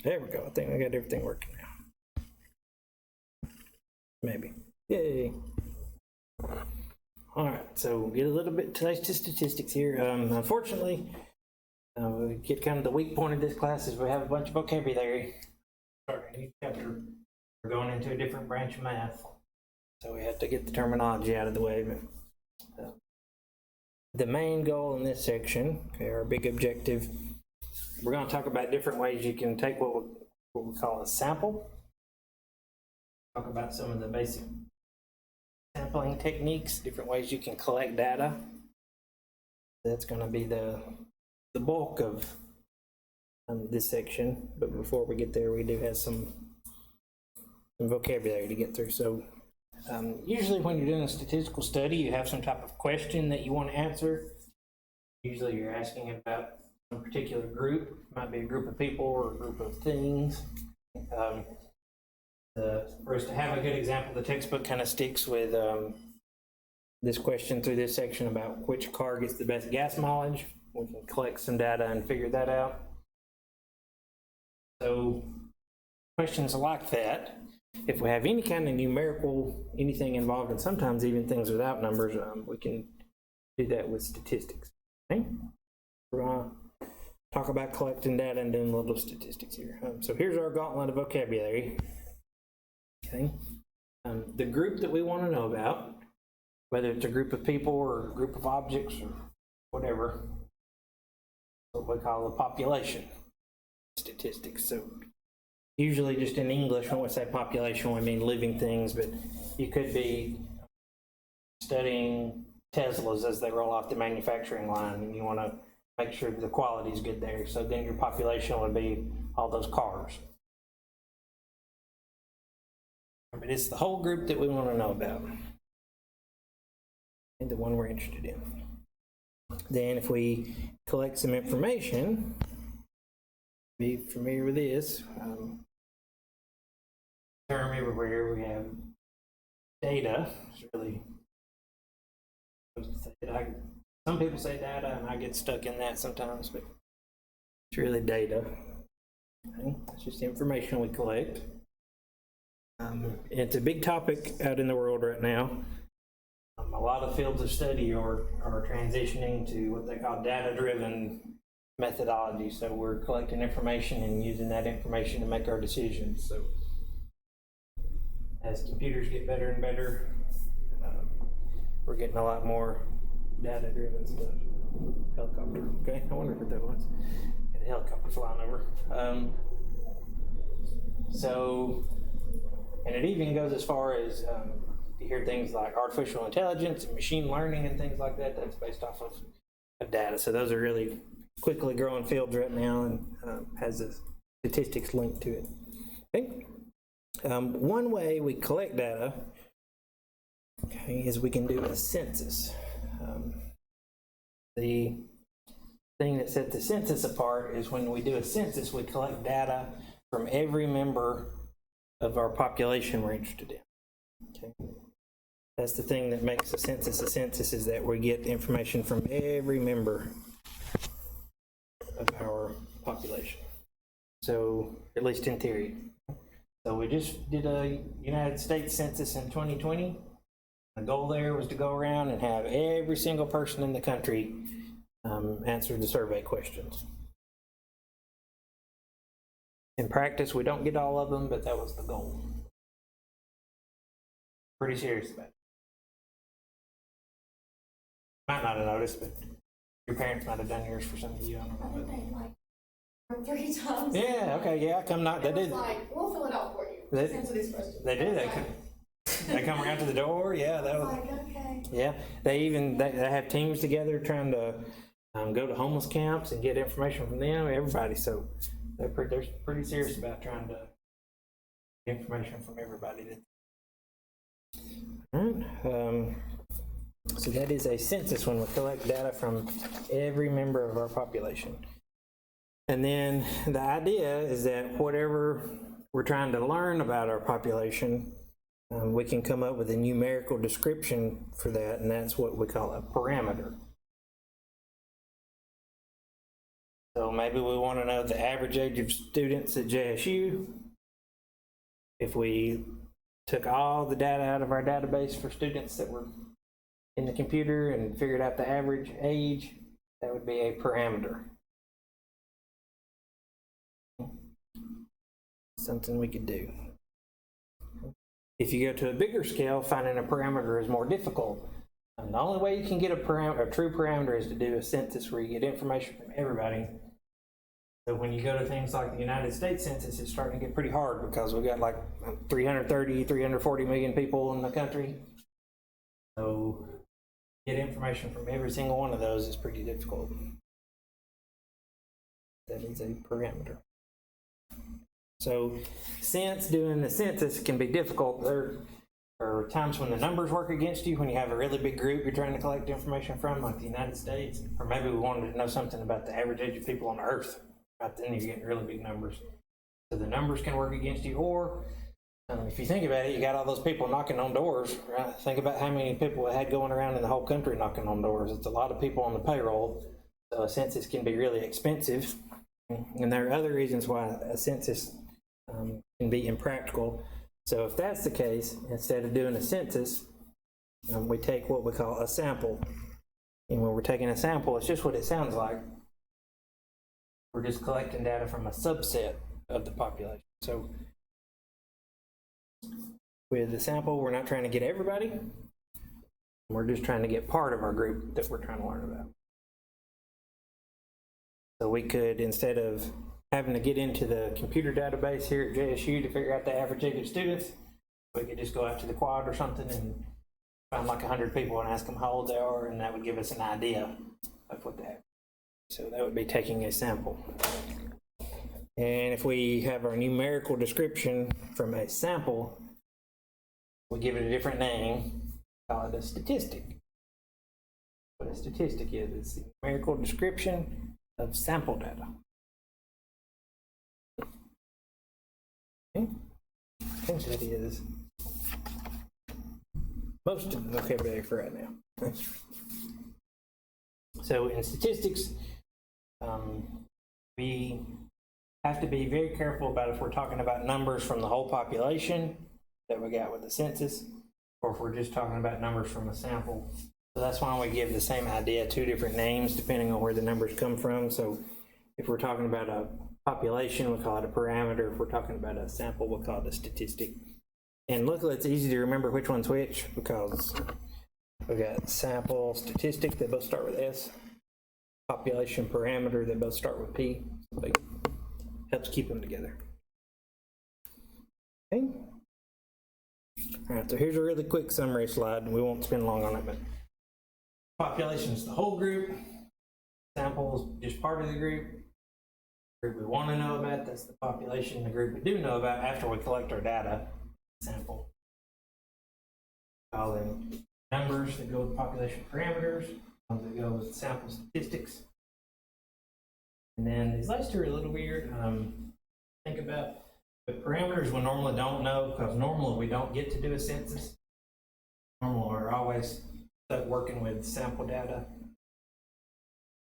There we go. I think I got everything working now. Maybe. Yay. All right, so get a little bit to statistics here. Unfortunately, we get kind of the weak point of this class is we have a bunch of vocabulary. Starting a new chapter, we're going into a different branch of math, so we have to get the terminology out of the way. But the main goal in this section, okay, our big objective, we're going to talk about different ways you can take what we call a sample. Talk about some of the basic sampling techniques, different ways you can collect data. That's going to be the bulk of this section. But before we get there, we do have some vocabulary to get through. So usually when you're doing a statistical study, you have some type of question that you want to answer. Usually you're asking about a particular group. It might be a group of people or a group of things. For us to have a good example, the textbook kind of sticks with this question through this section about which car gets the best gas mileage. We can collect some data and figure that out. So questions like that, if we have any kind of numerical, anything involved, and sometimes even things without numbers, we can do that with statistics. Okay? We're going to talk about collecting data and doing a little statistics here. So here's our gauntlet of vocabulary. Okay. The group that we want to know about, whether it's a group of people or a group of objects or whatever, what we call a population statistics. So usually just in English, when we say population, we mean living things, but you could be studying Teslas as they roll off the manufacturing line, and you want to make sure the quality is good there. So then your population would be all those cars. But it's the whole group that we want to know about, and the one we're interested in. Then if we collect some information, be familiar with this term everywhere, we have data. It's really, some people say data, and I get stuck in that sometimes, but it's really data. Okay? It's just information we collect. It's a big topic out in the world right now. A lot of fields of study are transitioning to what they call data-driven methodology. So we're collecting information and using that information to make our decisions. So as computers get better and better, we're getting a lot more data-driven stuff. Helicopter, okay, I wonder what that was. Got a helicopter flying over. And it even goes as far as you hear things like artificial intelligence and machine learning and things like that. That's based off of data. So those are really quickly growing fields right now, and has a statistics linked to it. Okay. One way we collect data, okay, is we can do a census. The thing that sets the census apart is when we do a census, we collect data from every member of our population we're interested in. Okay. That's the thing that makes a census is that we get information from every member of our population. So, at least in theory. So we just did a United States Census in 2020. The goal there was to go around and have every single person in the country answer the survey questions. In practice, we don't get all of them, but that was the goal. Pretty serious about it. Might not have noticed, but your parents might have done yours for some of you. I don't know. They 3 times. Yeah, okay, yeah, come not. They did. Like, we'll fill it out for you. They, answer these questions. They did. They come around to the door. Yeah, that was. Like, okay. Yeah, they have teams together trying to go to homeless camps and get information from them. Everybody, so they're pretty serious about trying to get information from everybody. All right. So that is a census when we collect data from every member of our population. And then the idea is that whatever we're trying to learn about our population, we can come up with a numerical description for that, and that's what we call a parameter. So maybe we want to know the average age of students at JSU. If we took all the data out of our database for students that were in the computer and figured out the average age, that would be a parameter. Something we could do. If you go to a bigger scale, finding a parameter is more difficult. And the only way you can get a true parameter is to do a census where you get information from everybody. So when you go to things like the United States Census, it's starting to get pretty hard because we've got like 330, 340 million people in the country. So get information from every single one of those is pretty difficult. That is a parameter. So since doing the census can be difficult, there are times when the numbers work against you, when you have a really big group you're trying to collect information from, like the United States, or maybe we wanted to know something about the average age of people on Earth. Right then you're getting really big numbers. So the numbers can work against you, or if you think about it, you got all those people knocking on doors, right? Think about how many people it had going around in the whole country knocking on doors. It's a lot of people on the payroll, so a census can be really expensive. And there are other reasons why a census can be impractical. So if that's the case, instead of doing a census, we take what we call a sample. And when we're taking a sample, it's just what it sounds like. We're just collecting data from a subset of the population. So with the sample, we're not trying to get everybody. We're just trying to get part of our group that we're trying to learn about. So we could, instead of having to get into the computer database here at JSU to figure out the average age of students, we could just go out to the quad or something and find like 100 people and ask them how old they are, and that would give us an idea of what they have. So that would be taking a sample. And if we have our numerical description from a sample, we give it a different name, call it a statistic. What a statistic is, it's the numerical description of sample data. Okay. I think that is most of the vocabulary for right now. So in statistics, we have to be very careful about if we're talking about numbers from the whole population that we got with the census, or if we're just talking about numbers from a sample. So that's why we give the same idea two different names depending on where the numbers come from. So if we're talking about a population, we call it a parameter. If we're talking about a sample, we'll call it a statistic. And luckily it's easy to remember which one's which because we got sample, statistic, they both start with S. Population, parameter, they both start with P. So it helps keep them together. Okay. All right, so here's a really quick summary slide. We won't spend long on it, but population is the whole group. Sample is just part of the group. The group we want to know about, that's the population. The group we do know about after we collect our data, sample. All them numbers that go with population parameters, ones that go with sample statistics. And then these last two are a little weird. Think about the parameters we normally don't know, because normally we don't get to do a census. Normally we're always stuck working with sample data.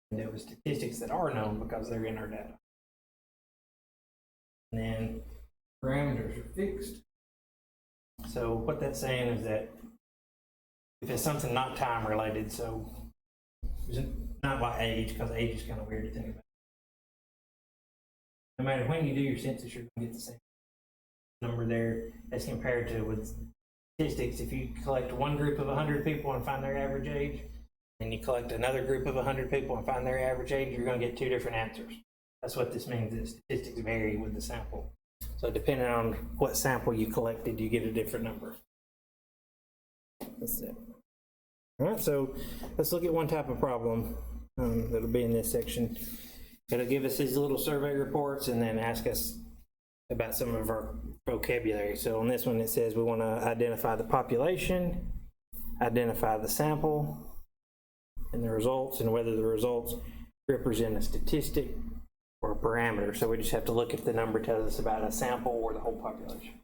And there were statistics that are known because they're in our data. And then parameters are fixed. So what that's saying is that if it's something not time related, so not by age, because age is kind of weird to think about. No matter when you do your census, you're going to get the same number there as compared to with statistics. If you collect one group of 100 people and find their average age, and you collect another group of 100 people and find their average age, you're going to get two different answers. That's what this means, that statistics vary with the sample. So depending on what sample you collected, you get a different number. That's it. All right, so let's look at one type of problem that'll be in this section. It'll give us these little survey reports and then ask us about some of our vocabulary. So on this one, it says we want to identify the population, identify the sample, and the results, and whether the results represent a statistic or a parameter. So we just have to look if the number tells us about a sample or the whole population.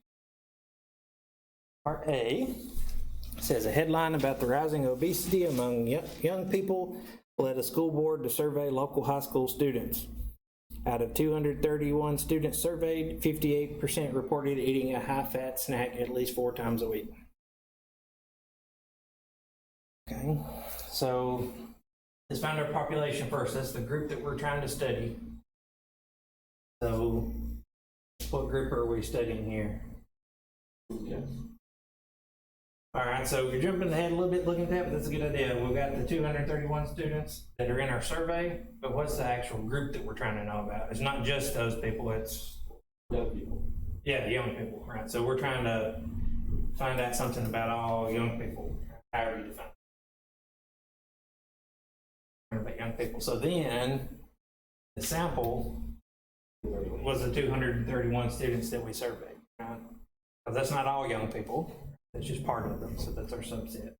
Part A says a headline about the rising obesity among young people led a school board to survey local high school students. Out of 231 students surveyed, 58% reported eating a high-fat snack at least 4 times a week. Okay, so let's find our population first. That's the group that we're trying to study. So what group are we studying here? Yes. All right, so you're jumping ahead a little bit looking at that, but that's a good idea. We've got the 231 students that are in our survey, but what's the actual group that we're trying to know about? It's not just those people, it's, Young people. yeah, young people, right? So we're trying to find out something about all young people, however you define it. About young people. So then the sample was the 231 students that we surveyed, right? Because that's not all young people. That's just part of them, so that's our subset.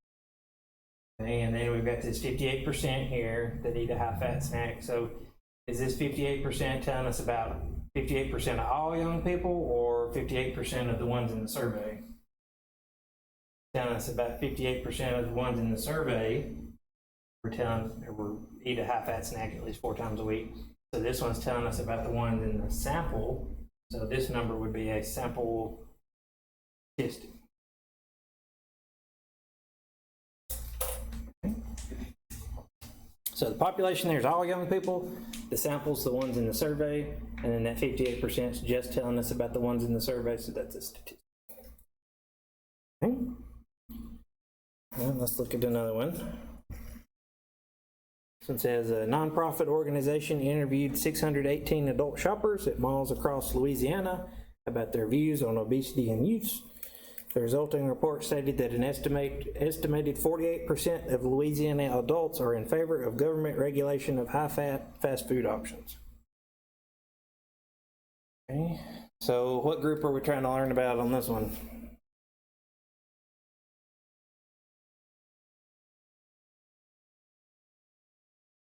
Okay, and then we've got this 58% here that eat a high-fat snack. So is this 58% telling us about 58% of all young people or 58% of the ones in the survey? Telling us about 58% of the ones in the survey we're eat a high-fat snack at least 4 times a week. So this one's telling us about the ones in the sample. So this number would be a sample statistic. So the population there is all young people, the sample's the ones in the survey, and then that 58% is just telling us about the ones in the survey, so that's a statistic. Okay. Well, let's look at another one. So it says a nonprofit organization interviewed 618 adult shoppers at malls across Louisiana about their views on obesity and use. The resulting report stated that an estimated 48% of Louisiana adults are in favor of government regulation of high-fat fast food options. Okay, so what group are we trying to learn about on this one?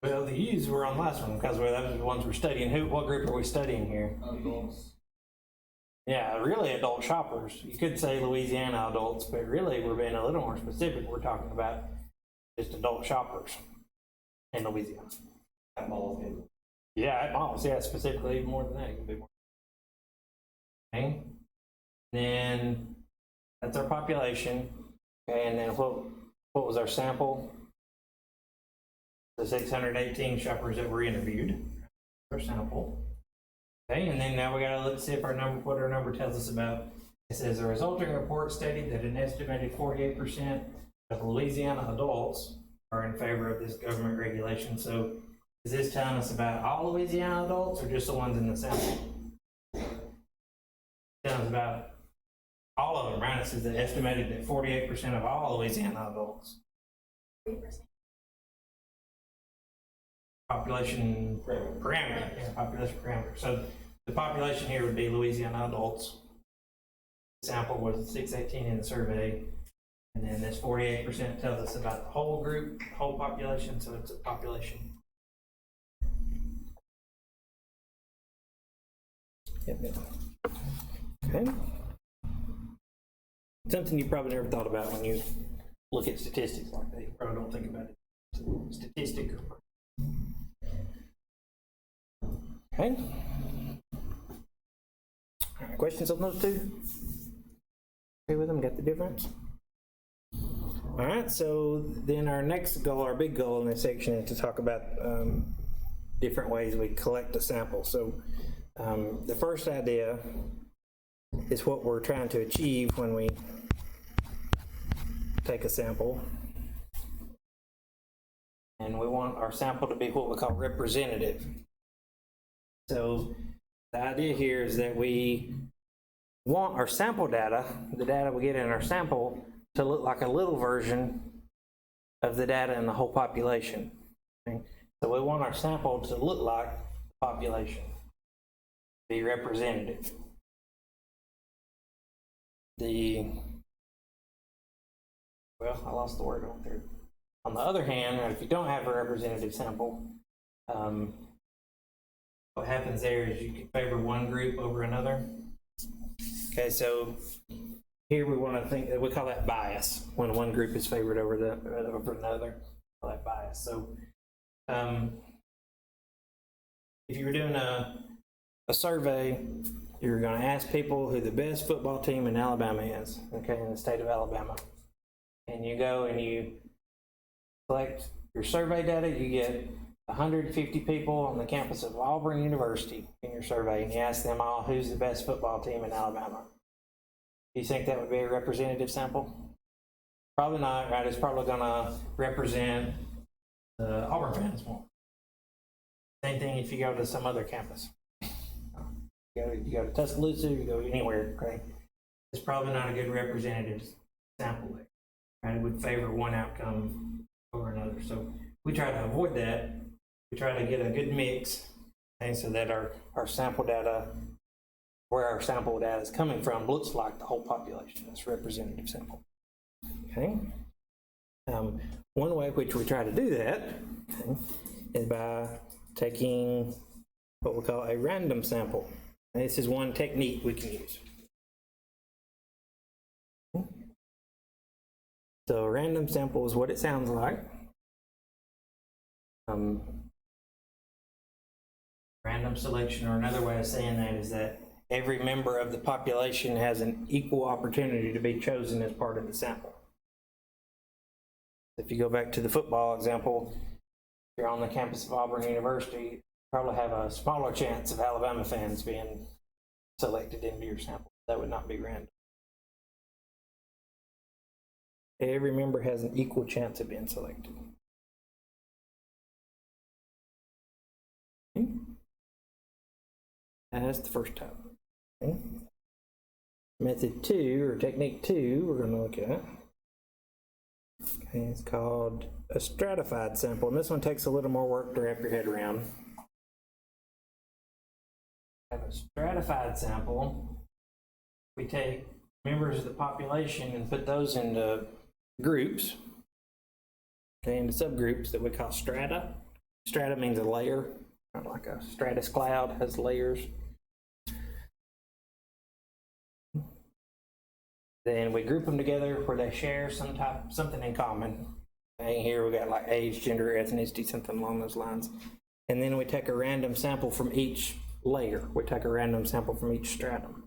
Well, the U's were on last one because that was the ones we're studying. What group are we studying here? Adults. Yeah, really adult shoppers. You could say Louisiana adults, but really we're being a little more specific. We're talking about just adult shoppers in Louisiana. At malls, maybe. Yeah, at malls. Yeah, specifically even more than that. It could be more. Okay. Then that's our population. Okay, and then what was our sample? The 618 shoppers that were interviewed. Our sample. Okay, and then now we gotta look see if what our number tells us about. It says the resulting report stated that an estimated 48% of Louisiana adults are in favor of this government regulation. So is this telling us about all Louisiana adults or just the ones in the sample? Telling us about all of them, right? It says that estimated that 48% of all Louisiana adults. 3%. Population parameter. Yeah, population parameter. So the population here would be Louisiana adults. The sample was 618 in the survey. And then this 48% tells us about the whole group, whole population, so it's a population. Yep. Okay. Something you probably never thought about when you look at statistics like that. You probably don't think about it. Statistic. Okay. All right, questions on those two? Okay with them? Got the difference? All right, so then our next goal, our big goal in this section is to talk about different ways we collect a sample. So the first idea is what we're trying to achieve when we take a sample. And we want our sample to be what we call representative. So the idea here is that we want our sample data, the data we get in our sample, to look like a little version of the data in the whole population. Okay? So we want our sample to look like the population, be representative. Well, I lost the word on there. On the other hand, if you don't have a representative sample, what happens there is you can favor one group over another. Okay, so here we want to think that we call that bias when one group is favored over another. We call that bias. So if you were doing a a survey. You're going to ask people who the best football team in Alabama is, okay, in the state of Alabama. And you go and you collect your survey data. You get 150 people on the campus of Auburn University in your survey, and you ask them all who's the best football team in Alabama. Do you think that would be a representative sample? Probably not, right? It's probably going to represent the Auburn fans more. Same thing if you go to some other campus. You go to Tuscaloosa, you go anywhere, okay? It's probably not a good representative sample there, right? It would favor one outcome over another. So we try to avoid that. We try to get a good mix, okay, so that our sample data, where our sample data is coming from, looks like the whole population. It's representative sample, okay? One way which we try to do that, okay, is by taking what we call a random sample. And this is one technique we can use. So a random sample is what it sounds like. Random selection, or another way of saying that, is that every member of the population has an equal opportunity to be chosen as part of the sample. If you go back to the football example, if you're on the campus of Auburn University, you probably have a smaller chance of Alabama fans being selected into your sample. That would not be random. Every member has an equal chance of being selected. Okay. That's the first type. Okay. Method 2, or technique 2, we're going to look at. Okay, it's called a stratified sample, and this one takes a little more work to wrap your head around. Have a stratified sample. We take members of the population and put those into groups, okay, into subgroups that we call strata. Strata means a layer, kind of like a stratus cloud has layers. Then we group them together where they share something in common. And here we got like age, gender, ethnicity, something along those lines. And then we take a random sample from each layer. We take a random sample from each stratum.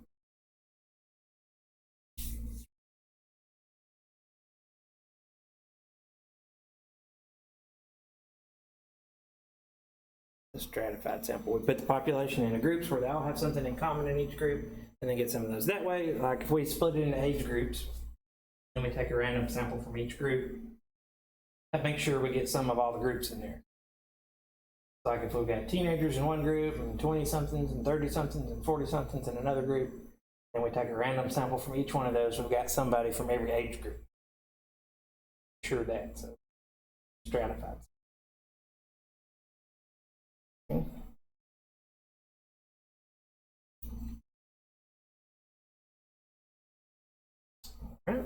The stratified sample. We put the population into groups where they all have something in common in each group, and then get some of those. That way, like if we split it into age groups, and we take a random sample from each group, that makes sure we get some of all the groups in there. Like if we've got teenagers in one group, and 20-somethings, and 30-somethings, and 40-somethings in another group, and we take a random sample from each one of those, we've got somebody from every age group. Sure that, so stratified. Okay. All right.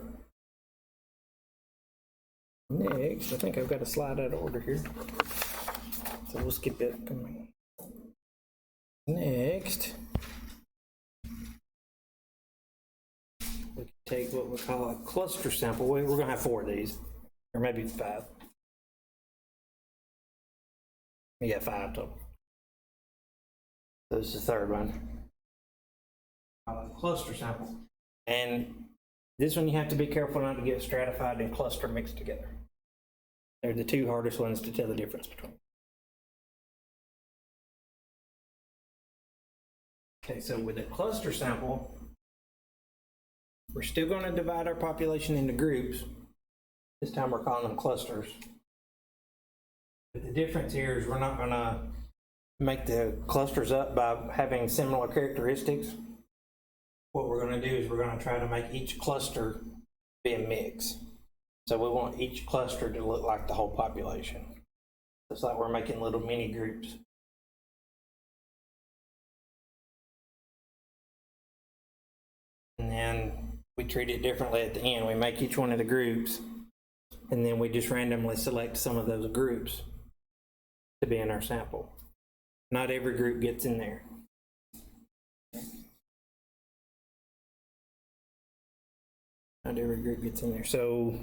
Next, I think I've got a slide out of order here, so we'll skip it. Next, we can take what we call a cluster sample. We're going to have 4 of these, or maybe 5. Yeah, 5 total. So this is the third one. Cluster sample. And this one you have to be careful not to get stratified and cluster mixed together. They're the 2 hardest ones to tell the difference between. Okay, so with a cluster sample, we're still going to divide our population into groups. This time we're calling them clusters. But the difference here is we're not going to make the clusters up by having similar characteristics. What we're going to do is we're going to try to make each cluster be a mix. So we want each cluster to look like the whole population. It's like we're making little mini groups. And then we treat it differently at the end. We make each one of the groups, and then we just randomly select some of those groups to be in our sample. Not every group gets in there. Not every group gets in there. So,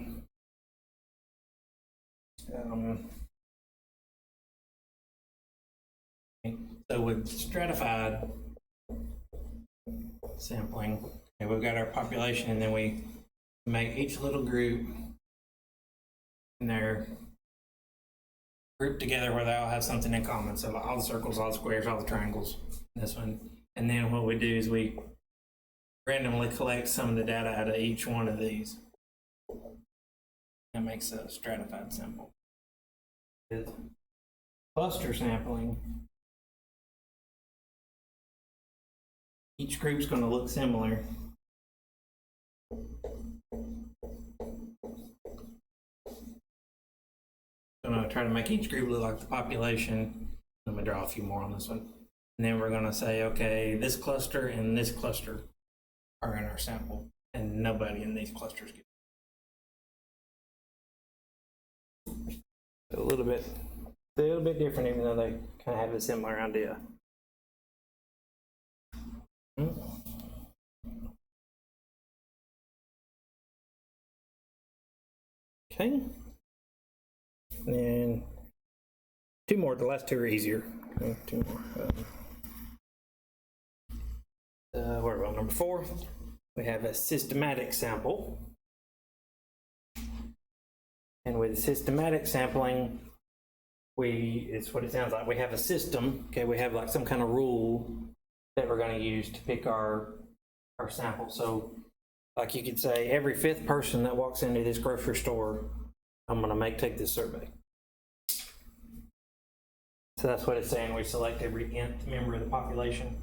so with stratified, sampling. And we've got our population, and then we make each little group, and they're grouped together where they all have something in common. So all the circles, all the squares, all the triangles, this one. And then what we do is we randomly collect some of the data out of each one of these. That makes a stratified sample. With cluster sampling, each group's going to look similar. I'm going to try to make each group look like the population. I'm going to draw a few more on this one. And then we're going to say, okay, this cluster and this cluster are in our sample, and nobody in these clusters gets a little bit different, even though they kind of have a similar idea. Okay. And then two more. The last two are easier. Okay, two more. Where are we on? Number 4. We have a systematic sample. And with systematic sampling, it's what it sounds like. We have a system. Okay, we have like some kind of rule that we're going to use to pick our sample. So, like you could say, every 5th person that walks into this grocery store, I'm going to take this survey. So that's what it's saying. We select every nth member of the population.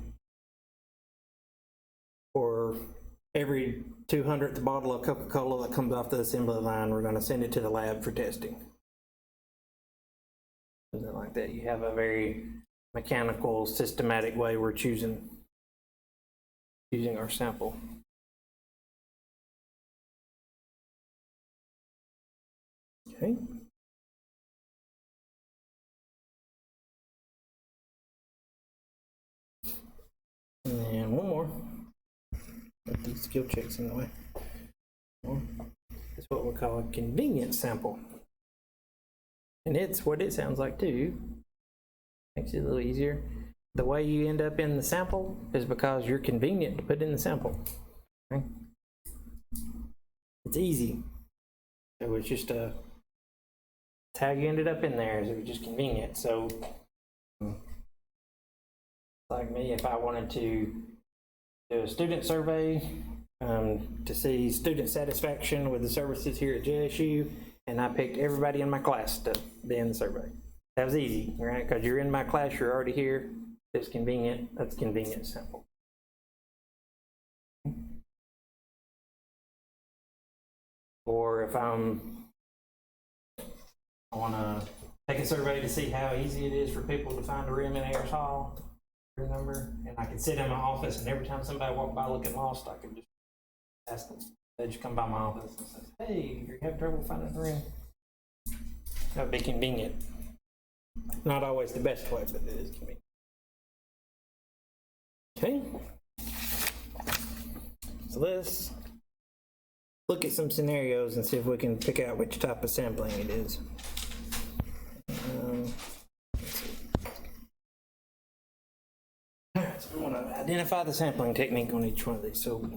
Or every 200th bottle of Coca-Cola that comes off the assembly line, we're going to send it to the lab for testing. Something like that. You have a very mechanical, systematic way we're using our sample. Okay. And one more. Put these skill checks in the way. It's what we call a convenience sample. And it's what it sounds like too. Makes it a little easier. The way you end up in the sample is because you're convenient to put in the sample. Okay? It's easy. It was just it's how you ended up in there, is it was just convenient. So like me, if I wanted to do a student survey to see student satisfaction with the services here at JSU, and I picked everybody in my class to be in the survey. That was easy, right? Because you're in my class, you're already here. It's convenient. That's convenient sample. Or if I want to take a survey to see how easy it is for people to find a room in Ayers Hall, number, and I could sit in my office, and every time somebody walked by looking lost, I could just ask them. They just come by my office and say, "Hey, you have trouble finding a room?" That would be convenient. Not always the best way, but it is convenient. Okay. So let's look at some scenarios and see if we can pick out which type of sampling it is. So we want to identify the sampling technique on each one of these. So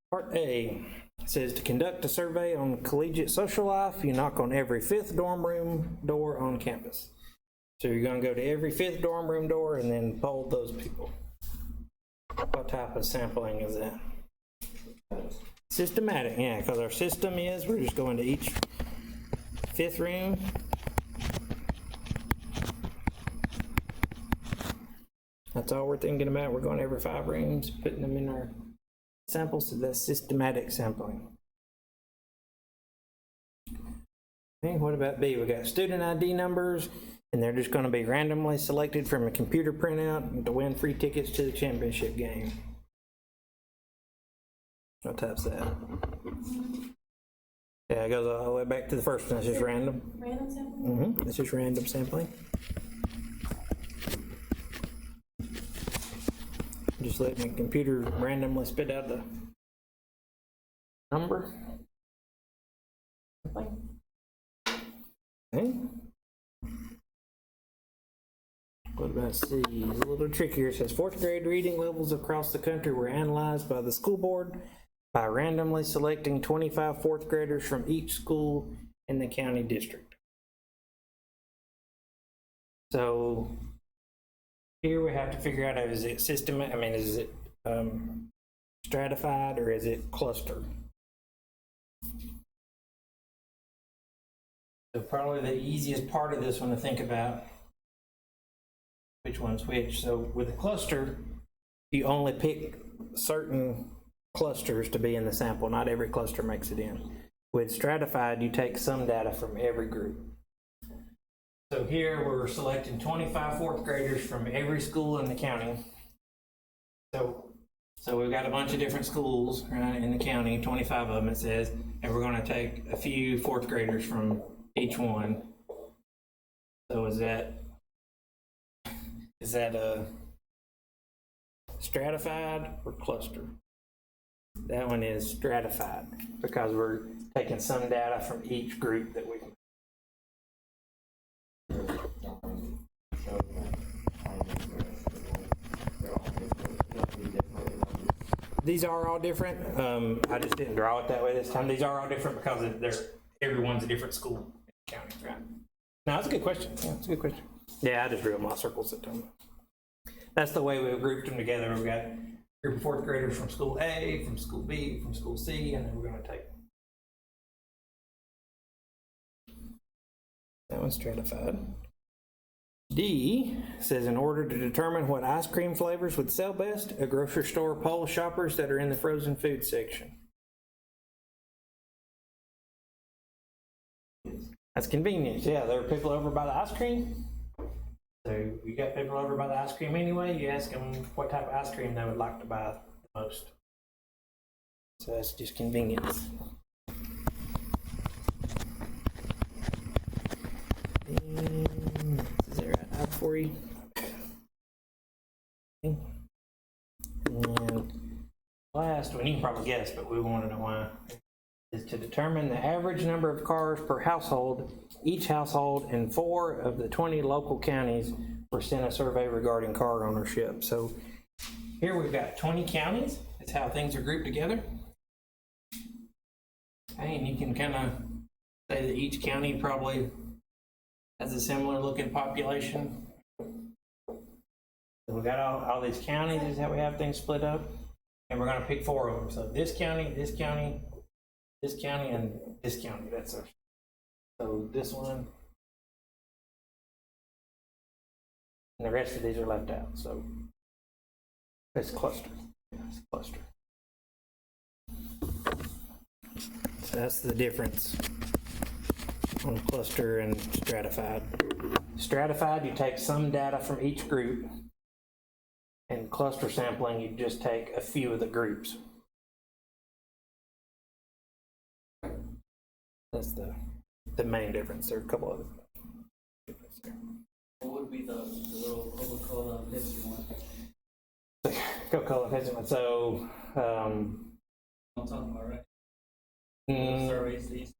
part A says to conduct a survey on collegiate social life, you knock on every 5th dorm room door on campus. So you're going to go to every 5th dorm room door and then poll those people. What type of sampling is that? Systematic, yeah, because our system is we're just going to each 5th room. That's all we're thinking about. We're going every 5 rooms, putting them in our samples, so that's systematic sampling. Okay, what about B? We got student ID numbers, and they're just going to be randomly selected from a computer printout to win free tickets to the championship game. What type's that? Yeah, it goes all the way back to the first one. It's just random. Random sampling? It's just random sampling. Just letting the computer randomly spit out the number. Okay. What what about C? It's a little trickier. It says fourth grade reading levels across the country were analyzed by the school board by randomly selecting 25 fourth graders from each school in the county district. So here we have to figure out, is it is it stratified or is it cluster? So probably the easiest part of this one to think about, which one's which. So with a cluster, you only pick certain clusters to be in the sample. Not every cluster makes it in. With stratified, you take some data from every group. So here we're selecting 25 fourth graders from every school in the county. So we've got a bunch of different schools, right, in the county, 25 of them it says, and we're going to take a few fourth graders from each one. So is that a stratified or cluster? That one is stratified because we're taking some data from each group that we can. These are all different. I just didn't draw it that way this time. These are all different because everyone's a different school in the county, right? No, that's a good question. Yeah, that's a good question. Yeah, I just drew them out circles at time. That's the way we've grouped them together. We've got a group of fourth graders from school A, from school B, from school C, and then we're going to take that one's stratified. D says, in order to determine what ice cream flavors would sell best, a grocery store polls shoppers that are in the frozen food section. That's convenient. Yeah, there are people over by the ice cream. So you got people over by the ice cream anyway, you ask them what type of ice cream they would like to buy the most. So that's just convenience. Is that right out for you? And last one, you can probably guess, but we want to know why, is to determine the average number of cars per household. Each household in 4 of the 20 local counties were sent a survey regarding car ownership. So here we've got 20 counties. That's how things are grouped together. And you can kind of say that each county probably has a similar looking population. So we got all these counties is how we have things split up. And we're going to pick 4 of them. So this county, this county, this county, and this county. That's our. So this one. And the rest of these are left out. So it's cluster. Yeah, it's a cluster. So that's the difference on cluster and stratified. Stratified, you take some data from each group. And cluster sampling, you just take a few of the groups. That's the main difference. There are a couple of differences there. What would be the little Coca-Cola Pepsi one? Coca-Cola Pepsi one. So, I'm talking about, right? Surveys, these.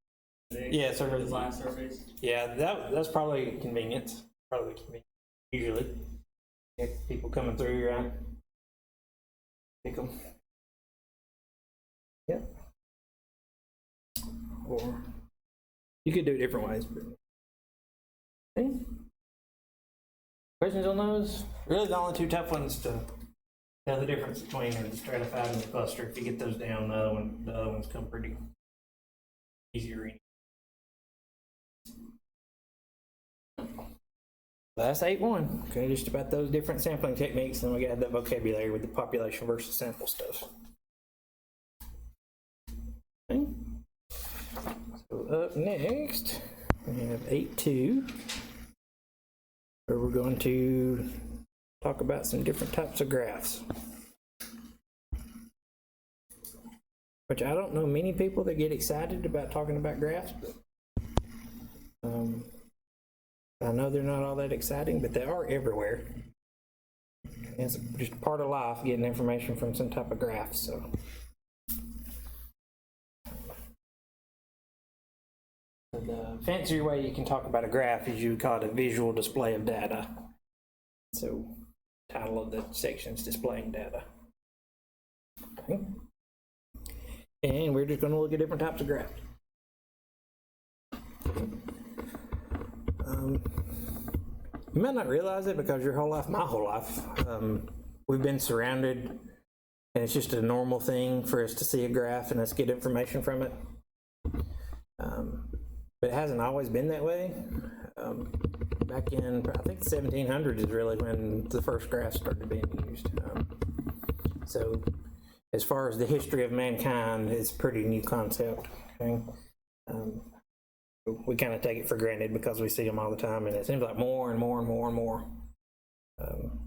Yeah, surveys. Design surveys. Yeah, that's probably convenience. Probably convenient. Usually, get people coming through, right? Pick them. Yep. Or you could do it different ways. But... Okay. Questions on those? Really, the only 2 tough ones to tell the difference between the stratified and the cluster. If you get those down, the other ones come pretty easy to read. That's 8-1. Okay, just about those different sampling techniques. Then we got the vocabulary with the population versus sample stuff. Okay. So up next, we have 8-2, where we're going to talk about some different types of graphs. Which I don't know many people that get excited about talking about graphs, but I know they're not all that exciting, but they are everywhere. It's just part of life, getting information from some type of graph. So, the fancier way you can talk about a graph is you would call it a visual display of data. So, title of the section is displaying data. Okay. And we're just going to look at different types of graphs. You might not realize it because your whole life, my whole life, we've been surrounded, and it's just a normal thing for us to see a graph and us get information from it. But it hasn't always been that way. Back in, I think, the 1700s is really when the first graphs started being used. So, as far as the history of mankind, it's a pretty new concept. Okay? We kind of take it for granted because we see them all the time, and it seems like more and more and more and more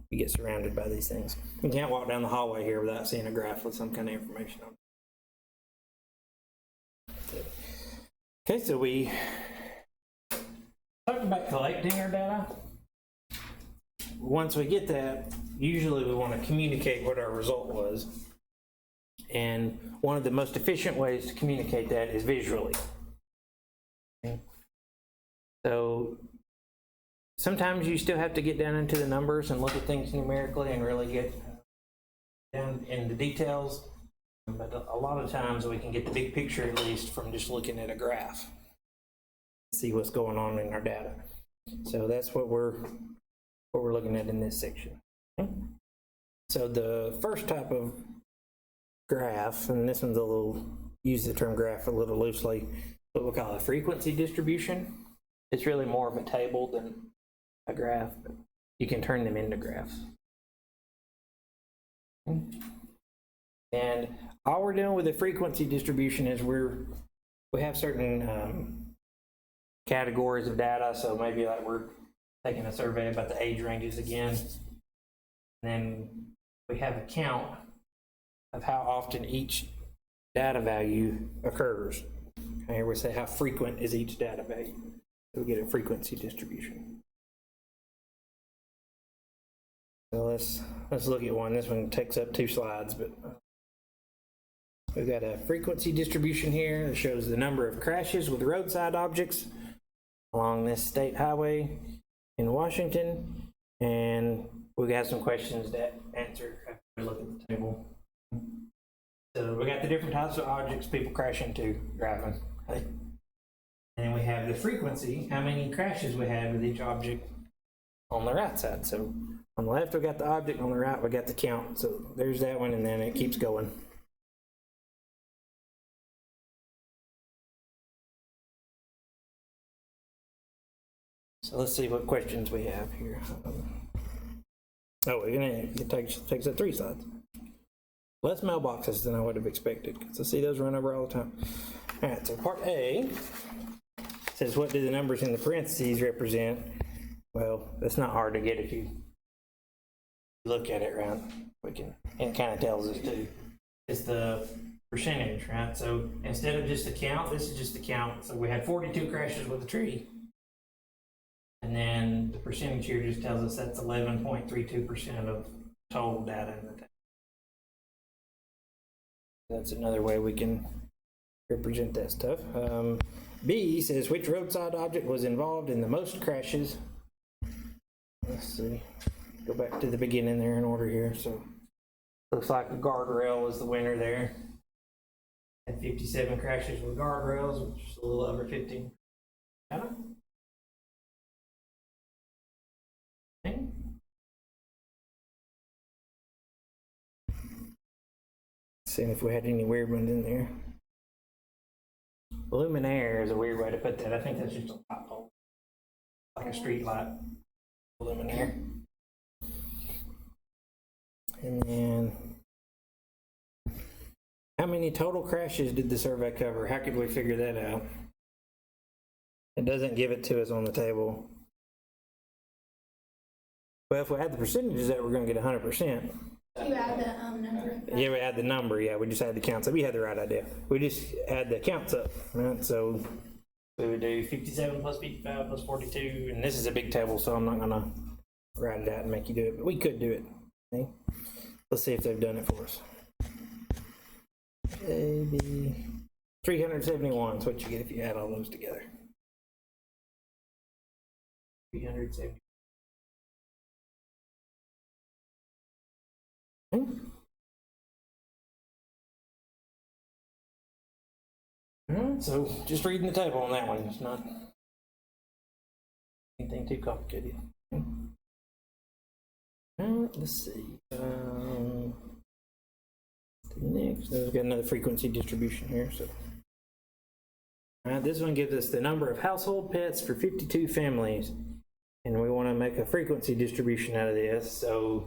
you get surrounded by these things. You can't walk down the hallway here without seeing a graph with some kind of information on it. Okay, so we talked about collecting our data. Once we get that, usually we want to communicate what our result was. And one of the most efficient ways to communicate that is visually. Okay. So sometimes you still have to get down into the numbers and look at things numerically and really get down in the details. But a lot of times we can get the big picture at least from just looking at a graph. See what's going on in our data. So that's what we're looking at in this section. Okay. So the first type of graph, and this one's a little, use the term graph a little loosely, what we call a frequency distribution. It's really more of a table than a graph, but you can turn them into graphs. And all we're doing with the frequency distribution is we have certain categories of data. So maybe like we're taking a survey about the age ranges again, and then we have a count of how often each data value occurs. Okay, we say how frequent is each data value. So we get a frequency distribution. So let's look at one. This one takes up 2 slides, but we've got a frequency distribution here that shows the number of crashes with roadside objects along this state highway in Washington, and we got some questions to answer after we look at the table. So we got the different types of objects people crash into driving. Okay? And we have the frequency, how many crashes we had with each object on the right side. So on the left we got the object, on the right we got the count. So there's that one, and then it keeps going. So let's see what questions we have here. It takes up 3 slides. Less mailboxes than I would have expected, because I see those run over all the time. All right, so part A says, what do the numbers in the parentheses represent? Well, that's not hard to get if you look at it, right? And it kind of tells us too. It's the percentage, right? So instead of just the count, this is just the count. So we had 42 crashes with a tree. And then the percentage here just tells us that's 11.32% of total data in the data. That's another way we can represent that stuff. B says, which roadside object was involved in the most crashes? Let's see. Go back to the beginning there in order here. So looks like the guardrail was the winner there. Had 57 crashes with guardrails, which is a little over 15. Seeing if we had any weird ones in there. Luminaire is a weird way to put that. I think that's just a light bulb, like a street light. Luminaire. And then, how many total crashes did the survey cover? How could we figure that out? It doesn't give it to us on the table. Well, if we had the percentages that, we're going to get 100%. You add the number. Yeah, we add the number. Yeah, we just had the counts up. We had the right idea. We just add the counts up, right? So we would do 57 plus 55 plus 42, and this is a big table, so I'm not gonna write it out and make you do it, but we could do it. Okay? Let's see if they've done it for us. A, B, 371 is what you get if you add all those together. 370. Okay. Alright, so just reading the table on that one, it's not anything too complicated. Alright, let's see. Next, we've got another frequency distribution here. So, this one gives us the number of household pets for 52 families, and we want to make a frequency distribution out of this. So,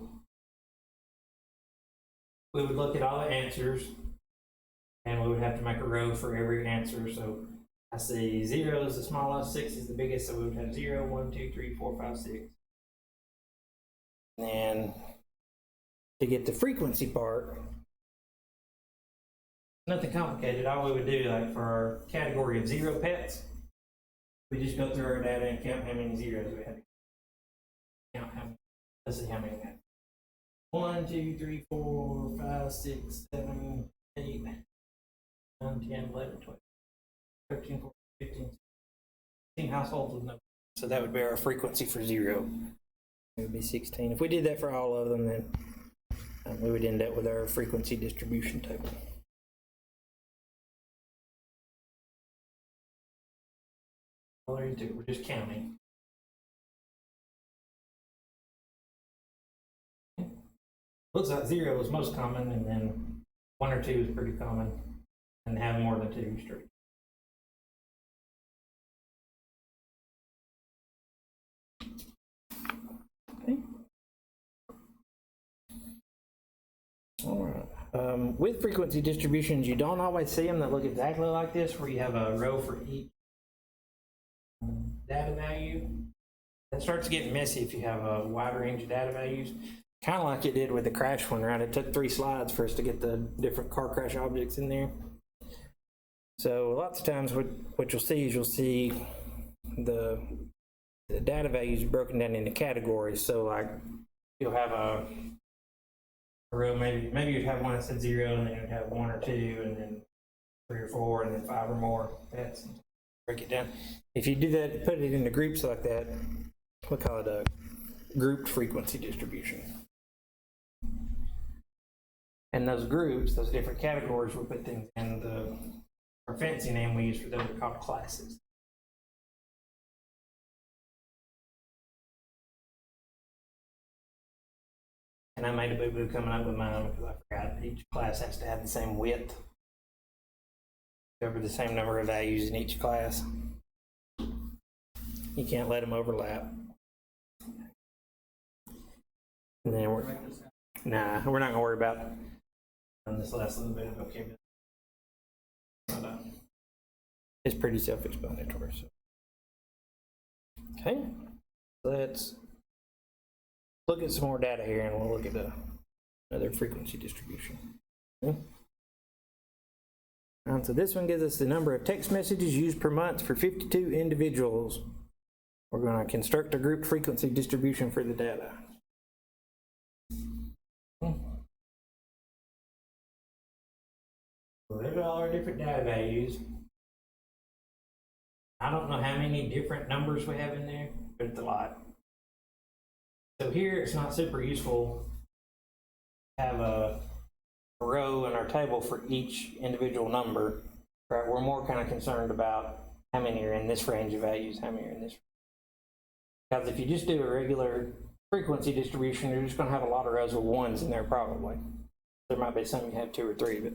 we would look at all the answers, and we would have to make a row for every answer. So, I see 0 is the smallest, 6 is the biggest, so we would have 0, 1, 2, 3, 4, 5, 6. And to get the frequency part, nothing complicated. All we would do, like for our category of 0 pets, we just go through our data and count how many zeros we have. Count how many. Let's see how many we have. 1, 2, 3, 4, 5, 6, 7, 8, 9, 10, 11, 12, 13, 14, 15, 16 households with no. So that would be our frequency for 0. It would be 16. If we did that for all of them, then we would end up with our frequency distribution table. All there is to it, we're just counting. Looks like 0 is most common, and then 1 or 2 is pretty common, and having more than 2 is straight. Okay. All right. With frequency distributions, you don't always see them that look exactly like this, where you have a row for each data value. That starts getting messy if you have a wide range of data values. Kind of like it did with the crash one, right? It took 3 slides for us to get the different car crash objects in there. So lots of times what you'll see is you'll see the data values broken down into categories. So like you'll have a row, maybe you'd have one that said 0, and then you'd have 1 or 2, and then 3 or 4, and then 5 or more pets. Break it down. If you do that, put it into groups like that, we call it a grouped frequency distribution. And those groups, those different categories, we put things in our fancy name we use for those are called classes. And I made a boo-boo coming up with mine because I forgot each class has to have the same width. Cover the same number of values in each class. You can't let them overlap. And then we're not gonna worry about on this last little bit of vocabulary. But, it's pretty self-explanatory. So. Okay, let's look at some more data here, and we'll look at another frequency distribution. Okay. So this one gives us the number of text messages used per month for 52 individuals. We're going to construct a grouped frequency distribution for the data. So there's all our different data values. I don't know how many different numbers we have in there, but it's a lot. So here it's not super useful to have a row in our table for each individual number. Right? We're more kind of concerned about how many are in this range of values, how many are in this. Because if you just do a regular frequency distribution, you're just going to have a lot of rows with 1s in there probably. There might be some you have 2 or 3, but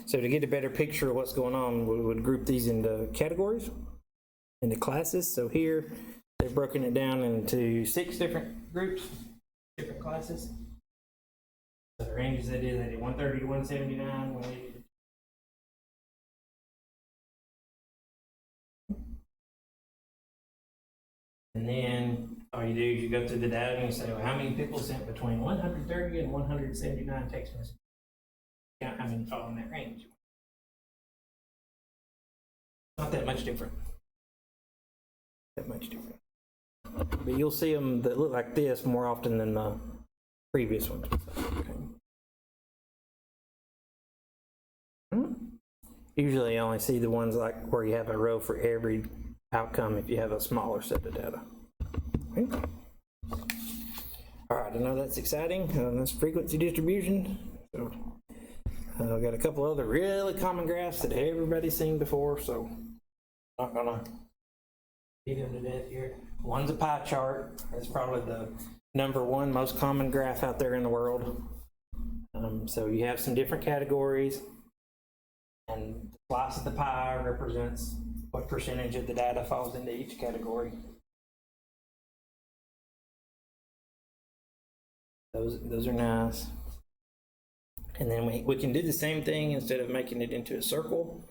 so to get a better picture of what's going on, we would group these into categories, into classes. So here they've broken it down into 6 different groups, different classes. So the ranges they did 130 to 179, 180 to and then all you do is you go through the data and you say, well, how many people sent between 130 and 179 text messages? Count how many fall in that range. Not that much different. But you'll see them that look like this more often than the previous ones. Okay. Usually you only see the ones like where you have a row for every outcome if you have a smaller set of data. Okay. All right. right, I know that's exciting. That's frequency distribution. So, I've got a couple other really common graphs that everybody's seen before, so not gonna beat them to death here. One's a pie chart. It's probably the #1 most common graph out there in the world. So you have some different categories, and the slice of the pie represents what percentage of the data falls into each category. Those are nice. And then we can do the same thing. Instead of making it into a circle,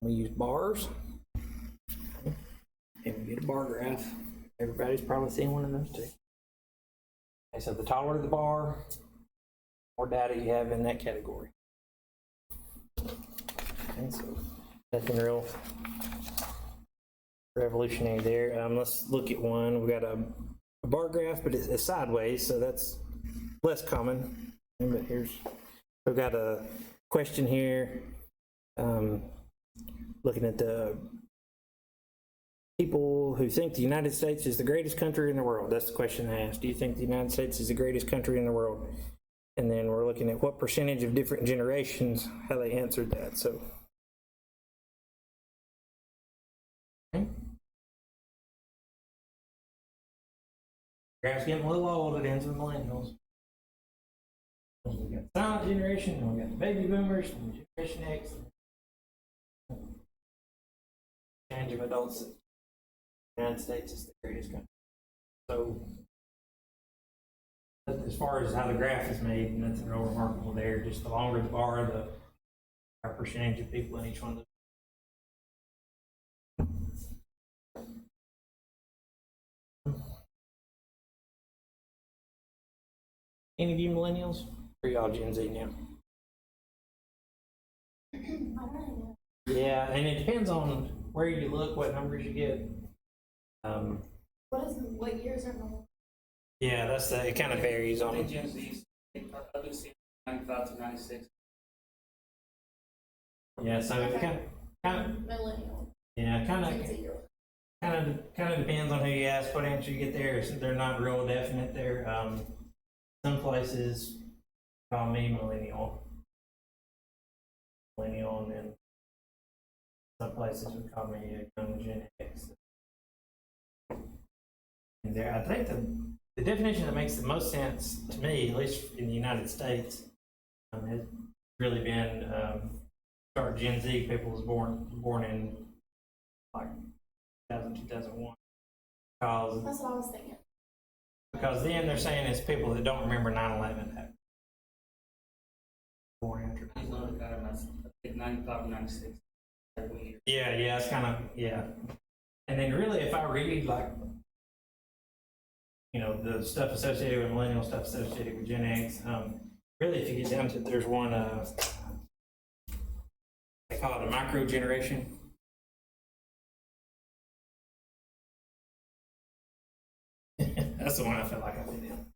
we use bars. And we get a bar graph. Everybody's probably seen one of those too. Okay, so the taller the bar, more data you have in that category. Okay, so nothing real revolutionary there. Let's look at one. We've got a bar graph, but it's sideways, so that's less common. But we've got a question here, looking at the people who think the United States is the greatest country in the world. That's the question I asked. Do you think the United States is the greatest country in the world? And then we're looking at what percentage of different generations, how they answered that. So, okay. Graph's getting a little old. It ends with millennials. We got the silent generation, and we got the baby boomers, and Generation X. Change of adults. The United States is the greatest country. So, as far as how the graph is made, nothing real remarkable there. Just the longer the bar, the higher percentage of people in each one of those. Any of you millennials? Or y'all Gen Z now? Yeah, and it depends on where you look, what numbers you get. What years are normal? Yeah, it kind of varies I think on. Gen Z's, I've been seeing 95 to 96. Yeah, so it kind of, Millennial. yeah, kind Gen of Z. depends on who you ask, what answer you get there. They're not real definite there. Some places call me millennial, and then some places would call me a young Gen X. And there, I think the definition that makes the most sense to me, at least in the United States, has really been start Gen Z. People was born in like 2000, 2001. That's what I was thinking. Because then they're saying it's people that don't remember 9/11. Born after. He's only got him as, I think, 95 to 96. Every year. Yeah, it's kind of, yeah. And then really, if I read like, the stuff associated with millennial, stuff associated with Gen X, really if you get down to it, there's one, they call it a micro generation. That's the one I feel like I fit in.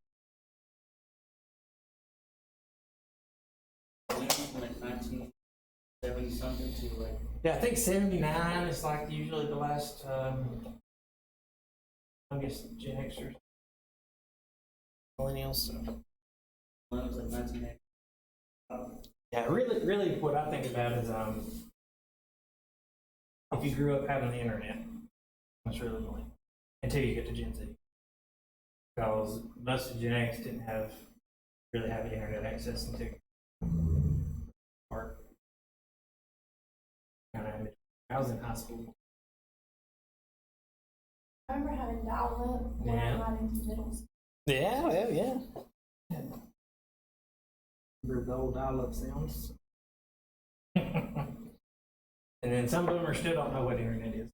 From like 1970 something to like. Yeah, I think 79 is like usually the last, youngest Gen Xers. Millennials, so. Mine was like 1980. Yeah, really what I think about is, if you grew up having the internet, that's really millennial. Until you get to Gen Z. Because most of Gen X didn't really have internet access until or kind of I was in high school. I remember having dial-up when Yeah. I got into middle school. Yeah, well, yeah. Remember the old dial-up sounds? And then some boomers still don't know what internet is.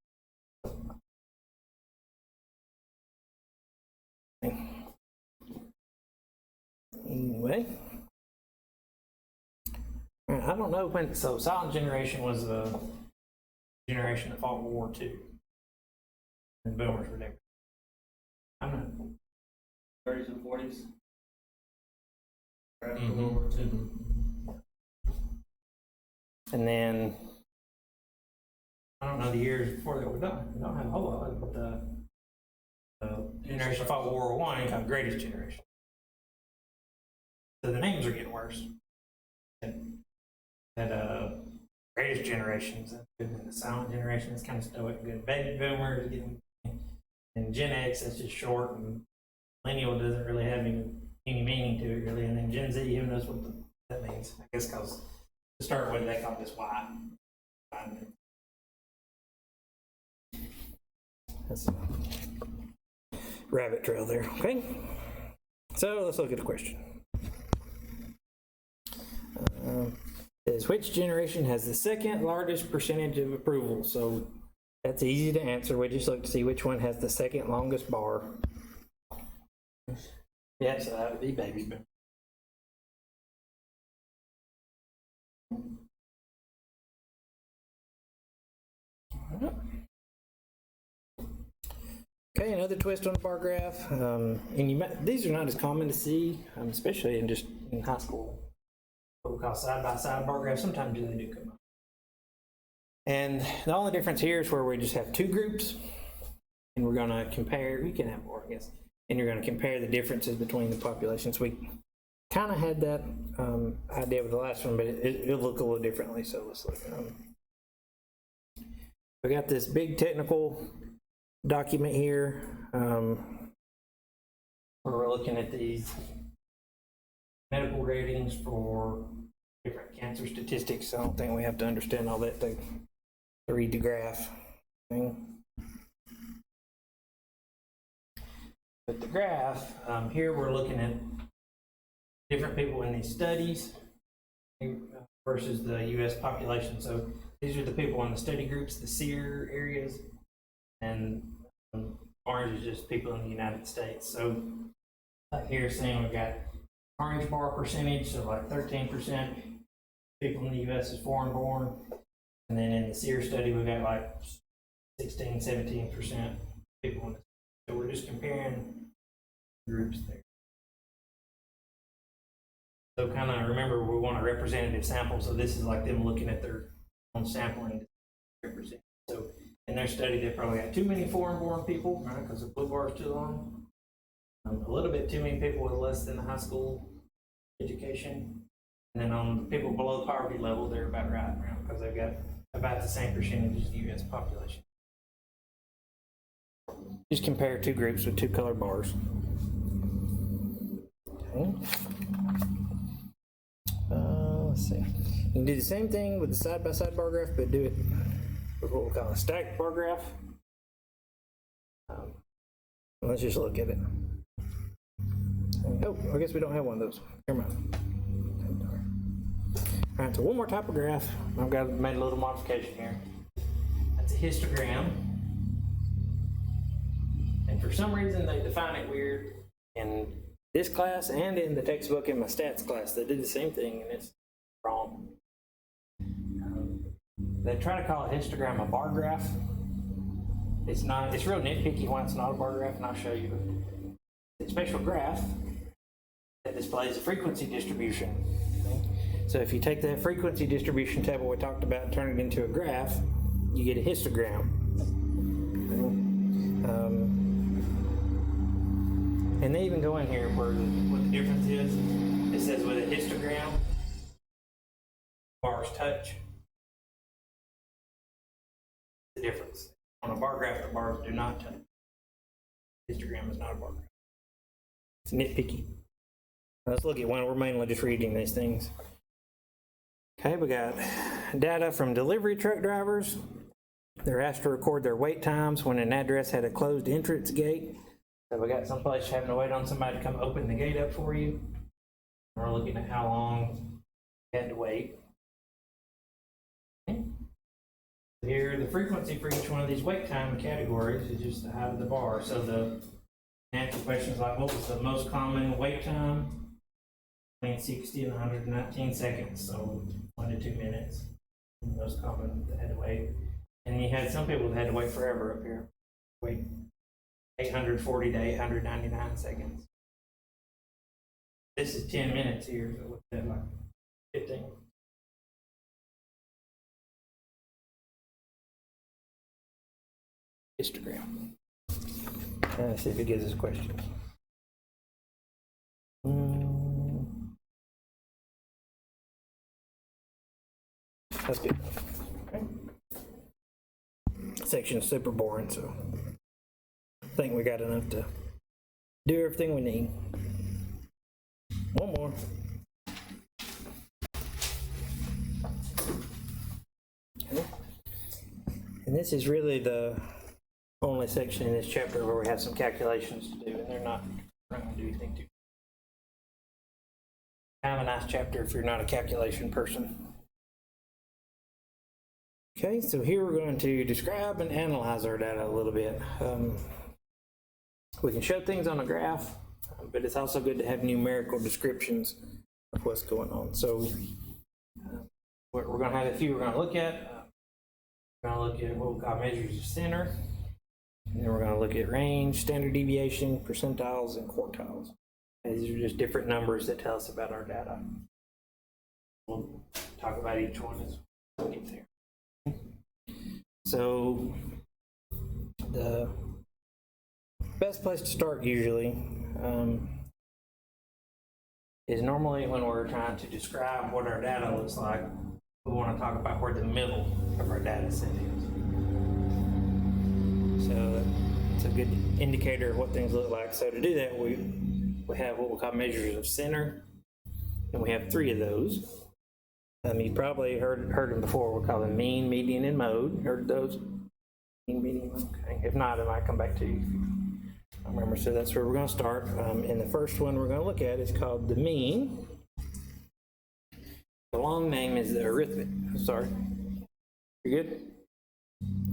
Anyway, I don't know when. So, silent generation was a generation that fought World War II, and boomers were there. I'm not. 30s and 40s. Right after Mhm. World War II. And then I don't know the years before that. We don't have a whole lot, but the generation that fought World War I, called greatest generation. So the names are getting worse. Greatest generations, and the silent generation is kind of stoic, good. Baby boomers getting, and Gen X that's just short, and millennial doesn't really have any meaning to it really, and then Gen Z, who knows what that means? I guess because to start with, they call this Y. That's a rabbit trail there. Okay, so let's look at the question. Is which generation has the second largest percentage of approval? So that's easy to answer. We just look to see which one has the second longest bar. Yeah, so that would be baby boom. Okay, another twist on the bar graph. These are not as common to see, especially in high school. What we call side-by-side bar graphs. Sometimes they do come up. And the only difference here is where we just have two groups, and we're going to compare. We can have more, I guess. And you're going to compare the differences between the populations. We kind of had that idea with the last one, but it'll look a little differently. So let's look. We got this big technical document here where we're looking at these medical ratings for different cancer statistics. I don't think we have to understand all that to read the graph. But the graph, here we're looking at different people in these studies versus the U.S. population. So these are the people in the study groups, the SEER areas, and orange is just people in the United States. So here saying we've got orange bar percentage, so like 13% people in the U.S. is foreign born. And then in the SEER study, we've got like 16, 17% people in the. So we're just comparing groups there. So kind of remember, we want a representative sample. So this is like them looking at their own sampling to represent. So in their study, they probably got too many foreign born people, right? Because the blue bar is too long. A little bit too many people with less than a high school education. And then on people below poverty level, they're about right around because they've got about the same percentage as the U.S. population. Just compare two groups with two colored bars. Okay. Let's see. You can do the same thing with the side-by-side bar graph, but do it with what we call a stacked bar graph. Let's just look at it. Oh, I guess we don't have one of those. Never mind. All right, so one more type of graph. I've made a little modification here. That's a histogram. And for some reason, they define it weird in this class and in the textbook in my stats class. They did the same thing, and it's wrong. They try to call a histogram a bar graph. It's not. It's real nitpicky why it's not a bar graph, and I'll show you. It's a special graph that displays a frequency distribution. Okay? So if you take that frequency distribution table we talked about and turn it into a graph, you get a histogram. And they even go in here where what the difference is. It says with a histogram, bars touch. The difference. On a bar graph, the bars do not touch. Histogram is not a bar graph. It's nitpicky. Let's look at one. We're mainly just reading these things. Okay, we got data from delivery truck drivers. They're asked to record their wait times when an address had a closed entrance gate. So we got someplace having to wait on somebody to come open the gate up for you. We're looking at how long you had to wait. Okay. Here, the frequency for each one of these wait time categories is just the height of the bar. So the answer questions like, what was the most common wait time? Between 60 and 119 seconds, so 1 to 2 minutes. The most common that had to wait. And you had some people that had to wait forever up here. Wait 840 to 899 seconds. This is 10 minutes here, so what's that like? 15. Histogram. Let's see if it gives us questions. That's good. Okay. Section's super boring, so I think we got enough to do everything we need. One more. Okay. And this is really the only section in this chapter where we have some calculations to do, and they're not going to do anything too. Kind of a nice chapter if you're not a calculation person. Okay, so here we're going to describe and analyze our data a little bit. We can show things on a graph, but it's also good to have numerical descriptions of what's going on. So we're going to have a few we're going to look at. We're going to look at what we call measures of center. And then we're going to look at range, standard deviation, percentiles, and quartiles. And these are just different numbers that tell us about our data. We'll talk about each one as we get there. So the best place to start usually is normally when we're trying to describe what our data looks like. We want to talk about where the middle of our data set is. So it's a good indicator of what things look like. So to do that, we have what we call measures of center, and we have 3 of those. You probably heard them before. We call them mean, median, and mode. Heard those? Mean, median, okay. If not, it might come back to you. I remember, so that's where we're going to start. And the first one we're going to look at is called the mean. The long name is the arithmetic. Sorry. You good?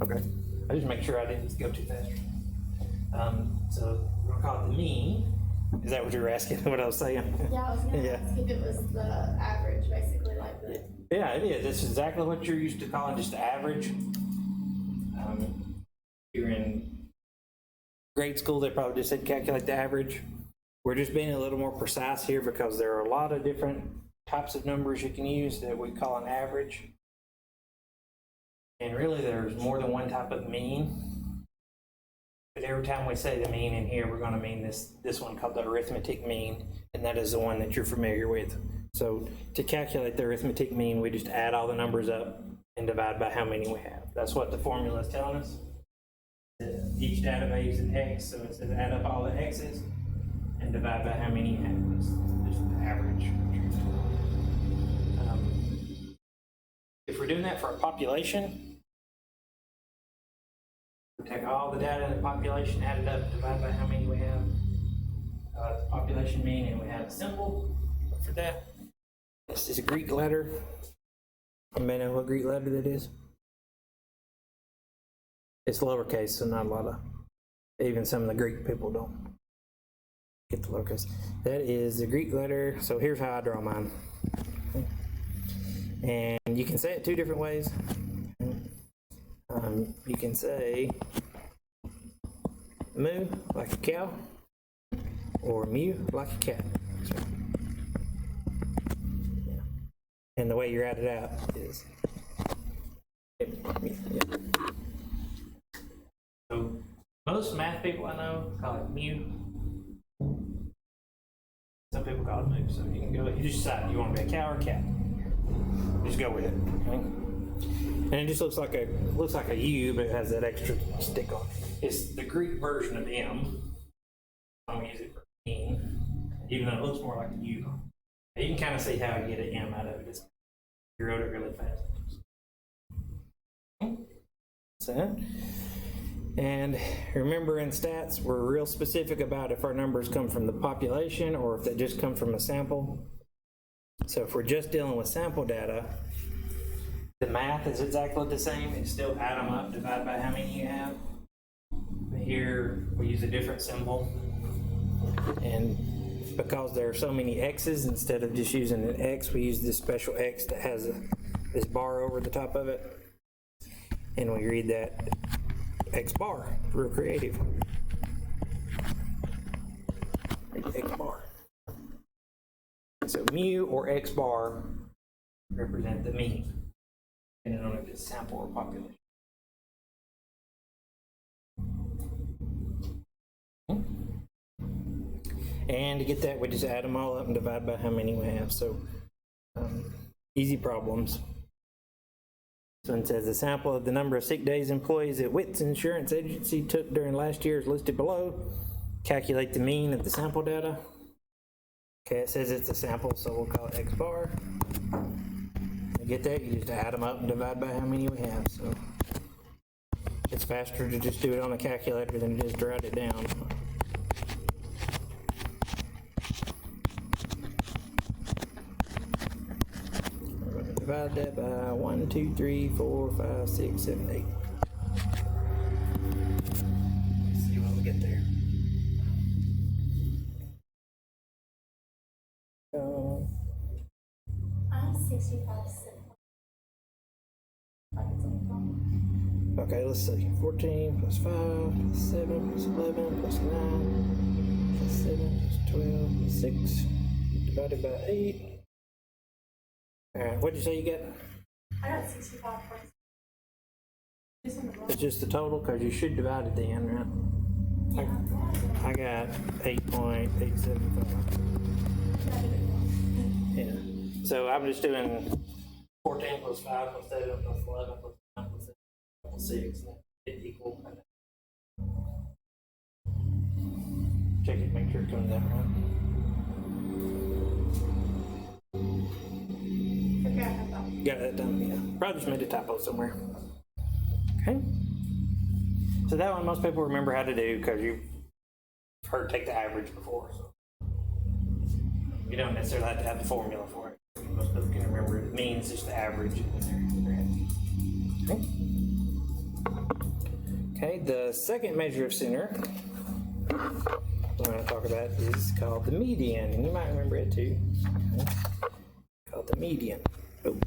Okay. I just make sure I didn't go too fast. So we're going to call it the mean. Is that what you were asking? What I was saying? Yeah, I was gonna Yeah. ask if it was the average, basically, like the. Yeah, it is. It's exactly what you're used to calling just the average. You're in grade school, they probably just said calculate the average. We're just being a little more precise here because there are a lot of different types of numbers you can use that we call an average. And really, there's more than one type of mean. But every time we say the mean in here, we're going to mean this one called the arithmetic mean, and that is the one that you're familiar with. So to calculate the arithmetic mean, we just add all the numbers up and divide by how many we have. That's what the formula is telling us. Each data value is an x, so it says add up all the x's and divide by how many you have. This is the average. If we're doing that for a population, we take all the data in the population, add it up, divide by how many we have. The population mean, and we have a symbol for that. This is a Greek letter. You may know what Greek letter that is. It's lowercase, so not a lot of, even some of the Greek people don't get the lowercase. That is the Greek letter, so here's how I draw mine. And you can say it 2 different ways. You can say moo, like a cow, or mew, like a cat. So, yeah. And the way you write it out is So most math people I know call it mew. Some people call it moo. So you can go, you just decide you want to be a cow or a cat. Just go with it. Okay? And it just looks like a U, but it has that extra stick on it. It's the Greek version of M. I'm gonna use it for mean, even though it looks more like a U. You can kind of see how you get an M out of it. You wrote it really fast. So, and remember, in stats, we're real specific about if our numbers come from the population or if they just come from a sample. So if we're just dealing with sample data, the math is exactly the same. It's still add them up, divide by how many you have. But here we use a different symbol. And because there are so many x's, instead of just using an x, we use this special x that has this bar over the top of it. And we read that X bar, real creative. X bar. So mu or X bar represent the mean, depending on if it's sample or population. And to get that, we just add them all up and divide by how many we have. So easy problems. So it says a sample of the number of sick days employees at Witt's Insurance Agency took during last year is listed below. Calculate the mean of the sample data. Okay, it says it's a sample, so we'll call it X bar. You get that? You just add them up and divide by how many we have. So it's faster to just do it on a calculator than it is to write it down. We're going to divide that by 1, 2, 3, 4, 5, 6, 7, 8. Let's see what we get there. I have 65 cents. Like it's on the phone. Okay, let's see. 14 plus 5 plus 7 plus 11 plus 9 plus 7 plus 12 plus 6 divided by 8. Alright, what'd you say you got? I got 65 points. Just on the roll. It's just the total, because you should divide it then, right? I got 8.875. Yeah. So I'm just doing 14 plus 5 plus 7 plus 11 plus 9 plus 7 plus 6. It equal. Check it, make sure it comes out right. Okay, I have that. Got that done, yeah. Probably just made a typo somewhere. Okay. So that one most people remember how to do because you've heard take the average before. So you don't necessarily have to have the formula for it. Most people can remember it means just the average. Okay. Okay, the second measure of center we're going to talk about is called the median, and you might remember it too. Okay. Called the median. Oh.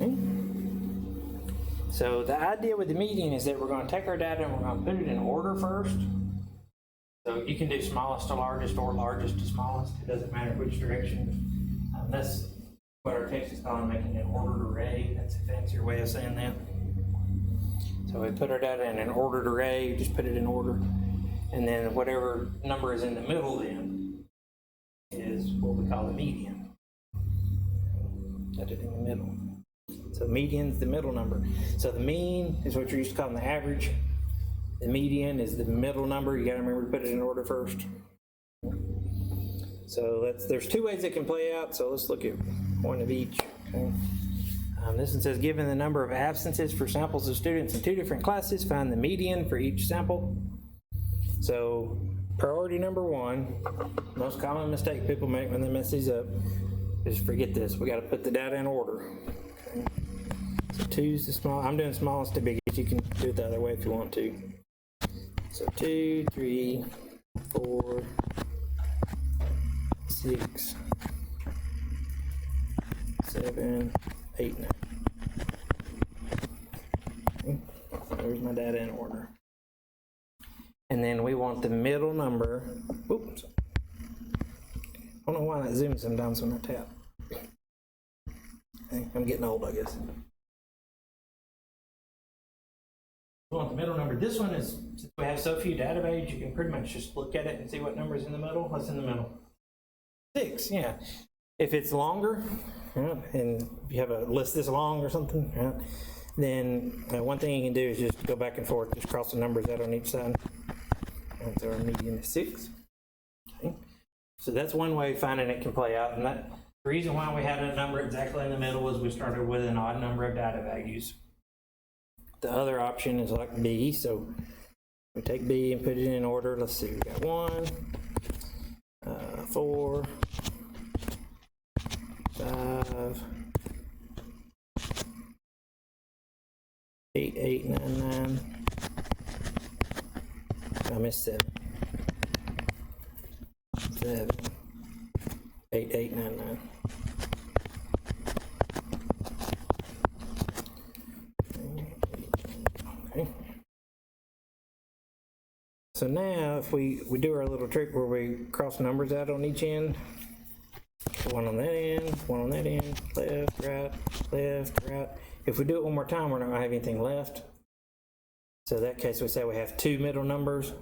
Okay. So the idea with the median is that we're going to take our data and we're going to put it in order first. So you can do smallest to largest or largest to smallest. It doesn't matter which direction. That's what our text is calling making an ordered array. That's a fancier way of saying that. So we put our data in an ordered array, just put it in order. And then whatever number is in the middle then is what we call the median. Put it in the middle. So median's the middle number. So the mean is what you're used to calling the average. The median is the middle number. You got to remember to put it in order first. So there's two ways it can play out. So let's look at one of each. Okay. This one says, given the number of absences for samples of students in 2 different classes, find the median for each sample. So priority number 1, most common mistake people make when they mess these up is forget this. We got to put the data in order. Okay. So 2 is the small. I'm doing smallest to biggest. You can do it the other way if you want to. So 2, 3, 4, 6, 7, 8, 9. Okay. There's my data in order. And then we want the middle number. Oops. I don't know why that zooms sometimes when I tap. Okay. I'm getting old, I guess. We want the middle number. This one is, since we have so few data values, you can pretty much just look at it and see what number is in the middle. What's in the middle? 6, yeah. If it's longer, yeah, and you have a list this long or something, yeah, then one thing you can do is just go back and forth, just cross the numbers out on each side. And so our median is 6. Okay. So that's one way finding it can play out. And that the reason why we had a number exactly in the middle is we started with an odd number of data values. The other option is like B. So we take B and put it in order. Let's see, we got 1, 4, 5, 8, 8, 9, 9. I missed 7. 7, 8, 8, 9, 9. Okay. So now if we do our little trick where we cross numbers out on each end, one on that end, one on that end, left, right. If we do it one more time, we're not going to have anything left. So in that case, we say we have 2 middle numbers.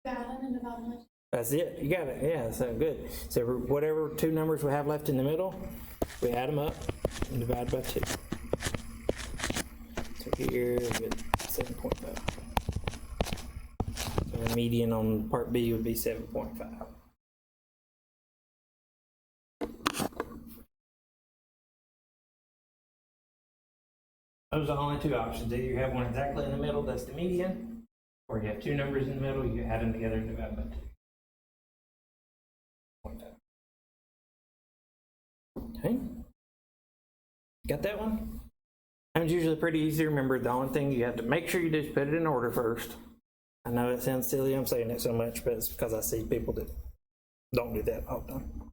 Got it and divide them. That's it. You got it. Yeah, so good. So whatever 2 numbers we have left in the middle, We add them up and divide by 2. So here we get 7.5. So the median on part B would be 7.5. Those are the only two options. Either you have one exactly in the middle, that's the median, or you have two numbers in the middle, you add them together and divide by 2. Okay. Got that one? That one's usually pretty easy to remember. The only thing you have to make sure you just put it in order first. I know it sounds silly, I'm saying it so much, but it's because I see people that don't do that all the time.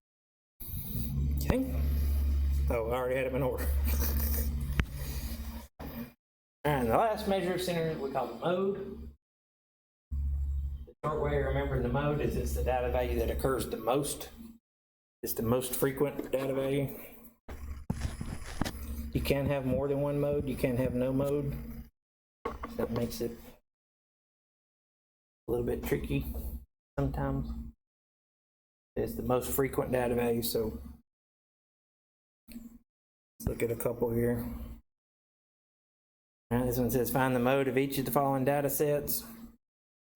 Okay. Oh, I already had them in order. And the last measure of center we call the mode. The short way of remembering the mode is it's the data value that occurs the most. It's the most frequent data value. You can have more than one mode. You can have no mode. That makes it a little bit tricky sometimes. It's the most frequent data value, so let's look at a couple here. All right, this one says find the mode of each of the following data sets,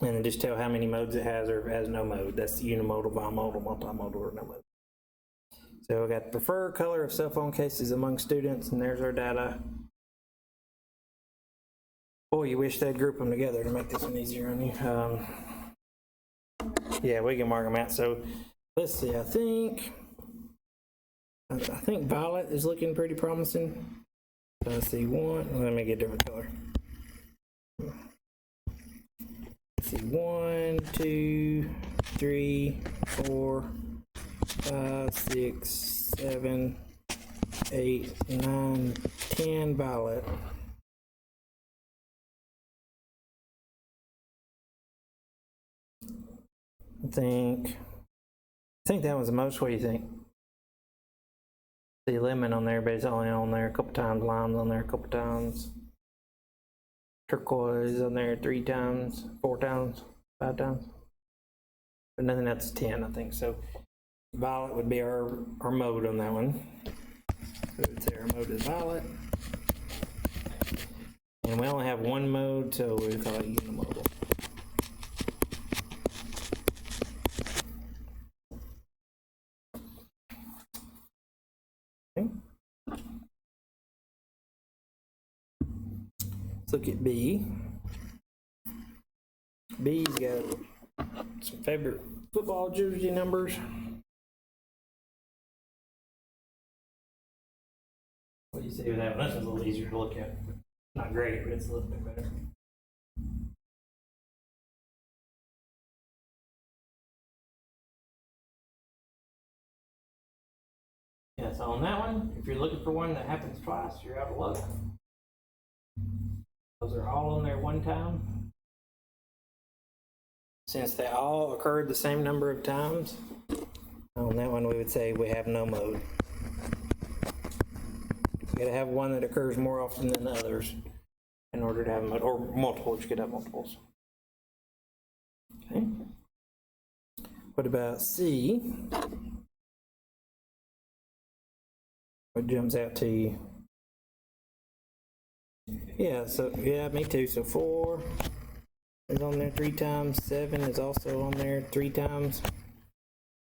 and then just tell how many modes it has or if it has no mode. That's the unimodal, bimodal, multimodal, or no mode. So we got the preferred color of cell phone cases among students, and there's our data. Boy, you wish they'd group them together to make this one easier on you. Yeah, we can mark them out. So let's see. I think violet is looking pretty promising. I see one. Let me get a different color. Let's see 1, 2, 3, 4, 5, 6, 7, 8, 9, 10 violet. I think that was the most. What do you think? See lemon on there, but it's only on there a couple times. Lime's on there a couple times. Turquoise on there 3 times, 4 times, 5 times. But nothing else is 10, I think. So violet would be our mode on that one. So we would say our mode is violet. And we only have one mode, so we call it unimodal. Okay. Let's look at B. B's got some favorite football jersey numbers. What do you say with that one? This one's a little easier to look at. Not great, but it's a little bit better. Yeah, so on that one, if you're looking for one that happens twice, you're out of luck. Those are all on there one time. Since they all occurred the same number of times, on that one we would say we have no mode. You gotta have one that occurs more often than the others in order to have a mode, or multiples. You could have multiples. Okay. What about C? What jumps out to you? Yeah, so yeah, me too. So 4 is on there 3 times. 7 is also on there 3 times.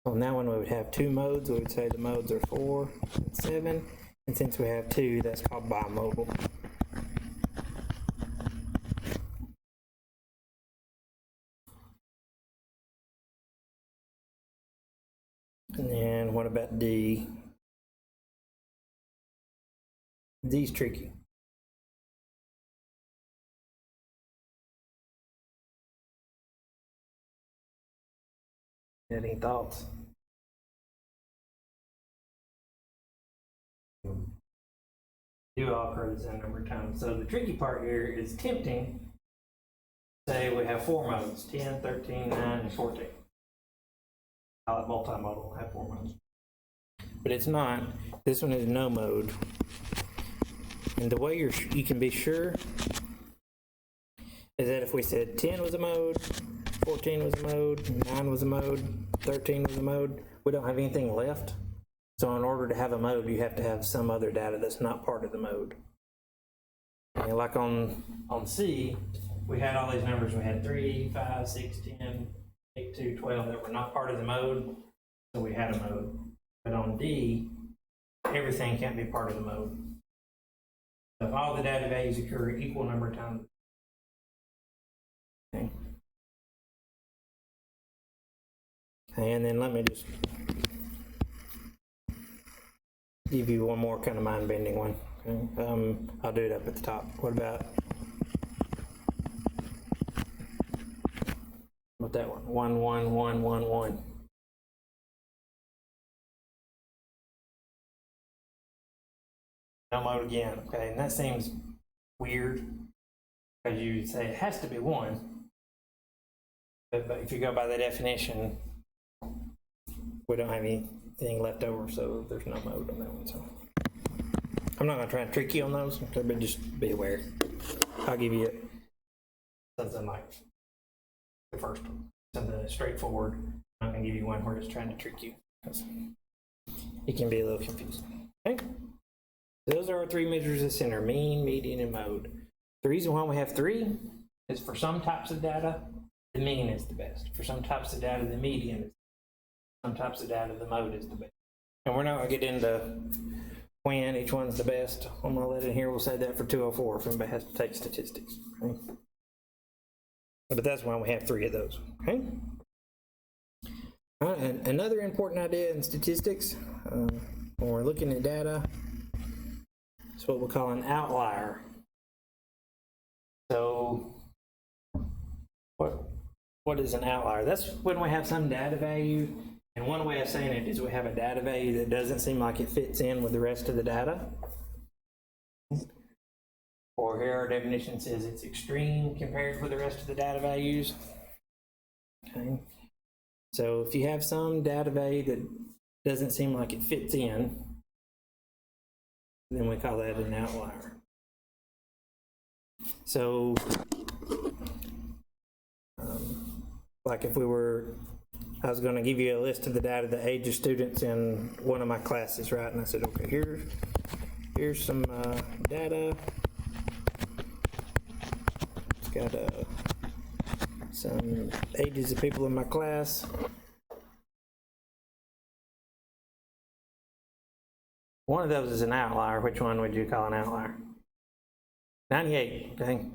On that one, we would have 2 modes. We would say the modes are 4 and 7. And since we have 2, that's called bimodal. And then what about D? D's tricky. Any thoughts? Do all occur the same number of times. So the tricky part here is tempting. Say we have 4 modes, 10, 13, 9, and 14. Multimodal will have 4 modes. But it's not. This one is no mode. And the way you can be sure is that if we said 10 was a mode, 14 was a mode, 9 was a mode, 13 was a mode, we don't have anything left. So in order to have a mode, you have to have some other data that's not part of the mode. And like on C, we had all these numbers. We had 3, 5, 6, 10, 8, 2, 12 that were not part of the mode, so we had a mode. But on D, everything can't be part of the mode. So if all the data values occur equal number of times. Okay. And then let me just give you one more kind of mind-bending one. Okay. I'll do it up at the top. What about that one? 1, 1, 1, 1, 1. No mode again. Okay, and that seems weird because you say it has to be 1. But if you go by the definition, we don't have anything left over, so there's no mode on that one. So I'm not going to try and trick you on those, but just be aware. I'll give you something like the first one, something straightforward. I'm not going to give you one where it's trying to trick you, because it can be a little confusing. Okay? Those are our 3 measures of center: mean, median, and mode. The reason why we have 3 is for some types of data, the mean is the best. For some types of data, the median is the best. Some types of data, the mode is the best. And we're not going to get into when each one's the best. I'm going to let it here. We'll say that for 204 if anybody has to take statistics. Okay? But that's why we have 3 of those. Okay? All right, and another important idea in statistics, when we're looking at data, is what we call an outlier. So what is an outlier? That's when we have some data value, and one way of saying it is we have a data value that doesn't seem like it fits in with the rest of the data. Or here our definition says it's extreme compared with the rest of the data values. Okay. So if you have some data value that doesn't seem like it fits in, then we call that an outlier. So, like if I was going to give you a list of the data, the age of students in one of my classes, right? And I said, okay, here's some data. It's got some ages of people in my class. One of those is an outlier. Which one would you call an outlier? 98, okay?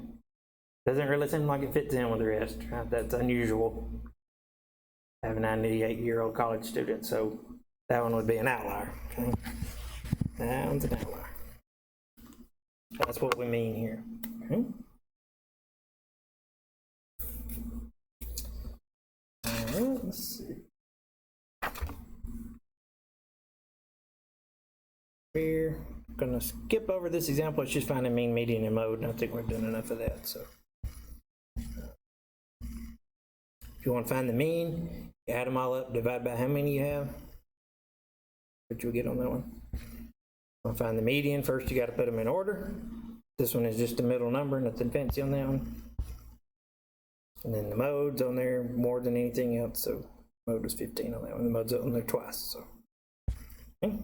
Doesn't really seem like it fits in with the rest, right? That's unusual. I have a 98-year-old college student, so that one would be an outlier, okay? That one's an outlier. That's what we mean here, okay? All right, let's see. Here, I'm gonna skip over this example. It's just finding mean, median, and mode, and I think we've done enough of that. So, if you want to find the mean, you add them all up, divide by how many you have. What you'll get on that one. Want to find the median? First, you got to put them in order. This one is just a middle number, nothing fancy on that one. And then the mode's on there more than anything else. So, mode was 15 on that one. The mode's on there twice. So, okay.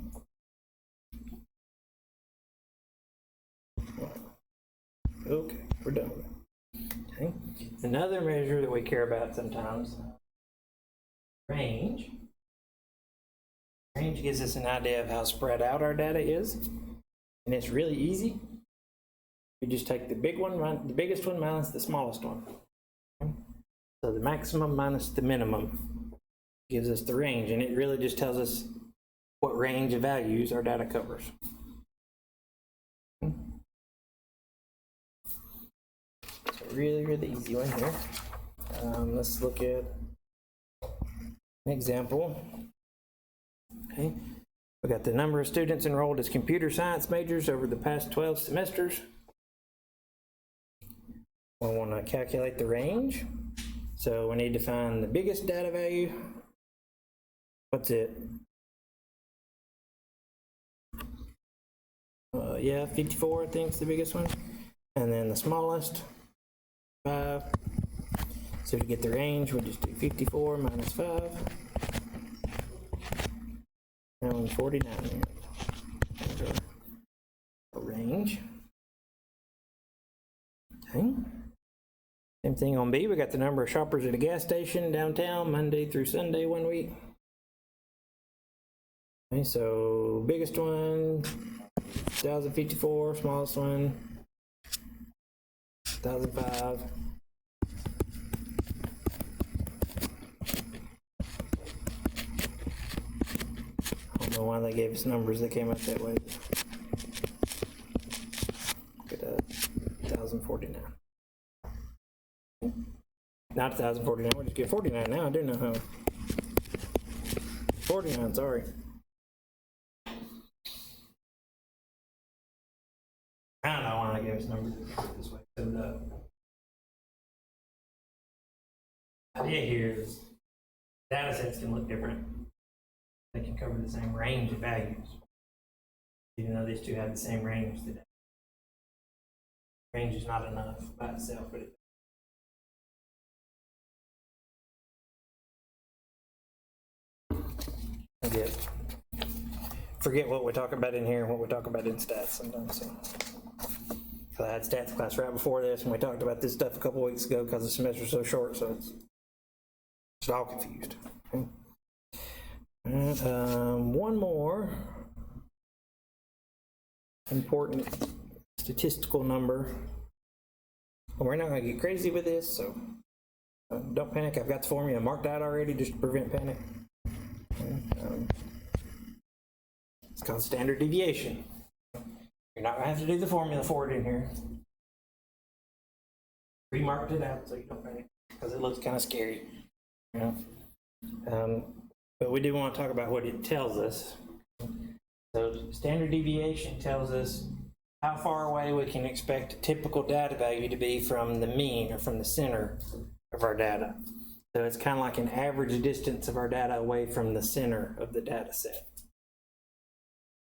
Okay, we're done with it. Okay. Another measure that we care about sometimes, range. Range gives us an idea of how spread out our data is, and it's really easy. You just take the big one, the biggest one minus the smallest one. Okay. So the maximum minus the minimum gives us the range, and it really just tells us what range of values our data covers. Really easy one here. Let's look at an example. Okay, we got the number of students enrolled as computer science majors over the past 12 semesters. We want to calculate the range, so we need to find the biggest data value. What's it? Yeah, 54 I think is the biggest one, and then the smallest 5. So to get the range, we'll just do 54 minus 5. That one's 49 there. There's our range. Okay. Same thing on B, we got the number of shoppers at a gas station downtown, Monday through Sunday 1 week. Okay, so biggest one, 1,054, smallest one, 1,005. I don't know why they gave us numbers that came up that way. Look at 1,049. Not 1,049, we'll just get 49 now, I do know how. 49, sorry. I don't know why they gave us numbers this way. So the idea here is data sets can look different. They can cover the same range of values. Even though these two have the same range, the range is not enough by itself, but forget what we talk about in here and what we talk about in stats sometimes. So I had stats class right before this, and we talked about this stuff a couple weeks ago because the semester's so short, so it's all confused. Okay. One more important statistical number. We're not going to get crazy with this, so don't panic. I've got the formula marked out already just to prevent panic. It's called standard deviation. You're not going to have to do the formula for it in here. Remarked it out so you don't panic because it looks kind of scary. You know? But we do want to talk about what it tells us. So standard deviation tells us how far away we can expect a typical data value to be from the mean or from the center of our data. So it's kind of like an average distance of our data away from the center of the data set.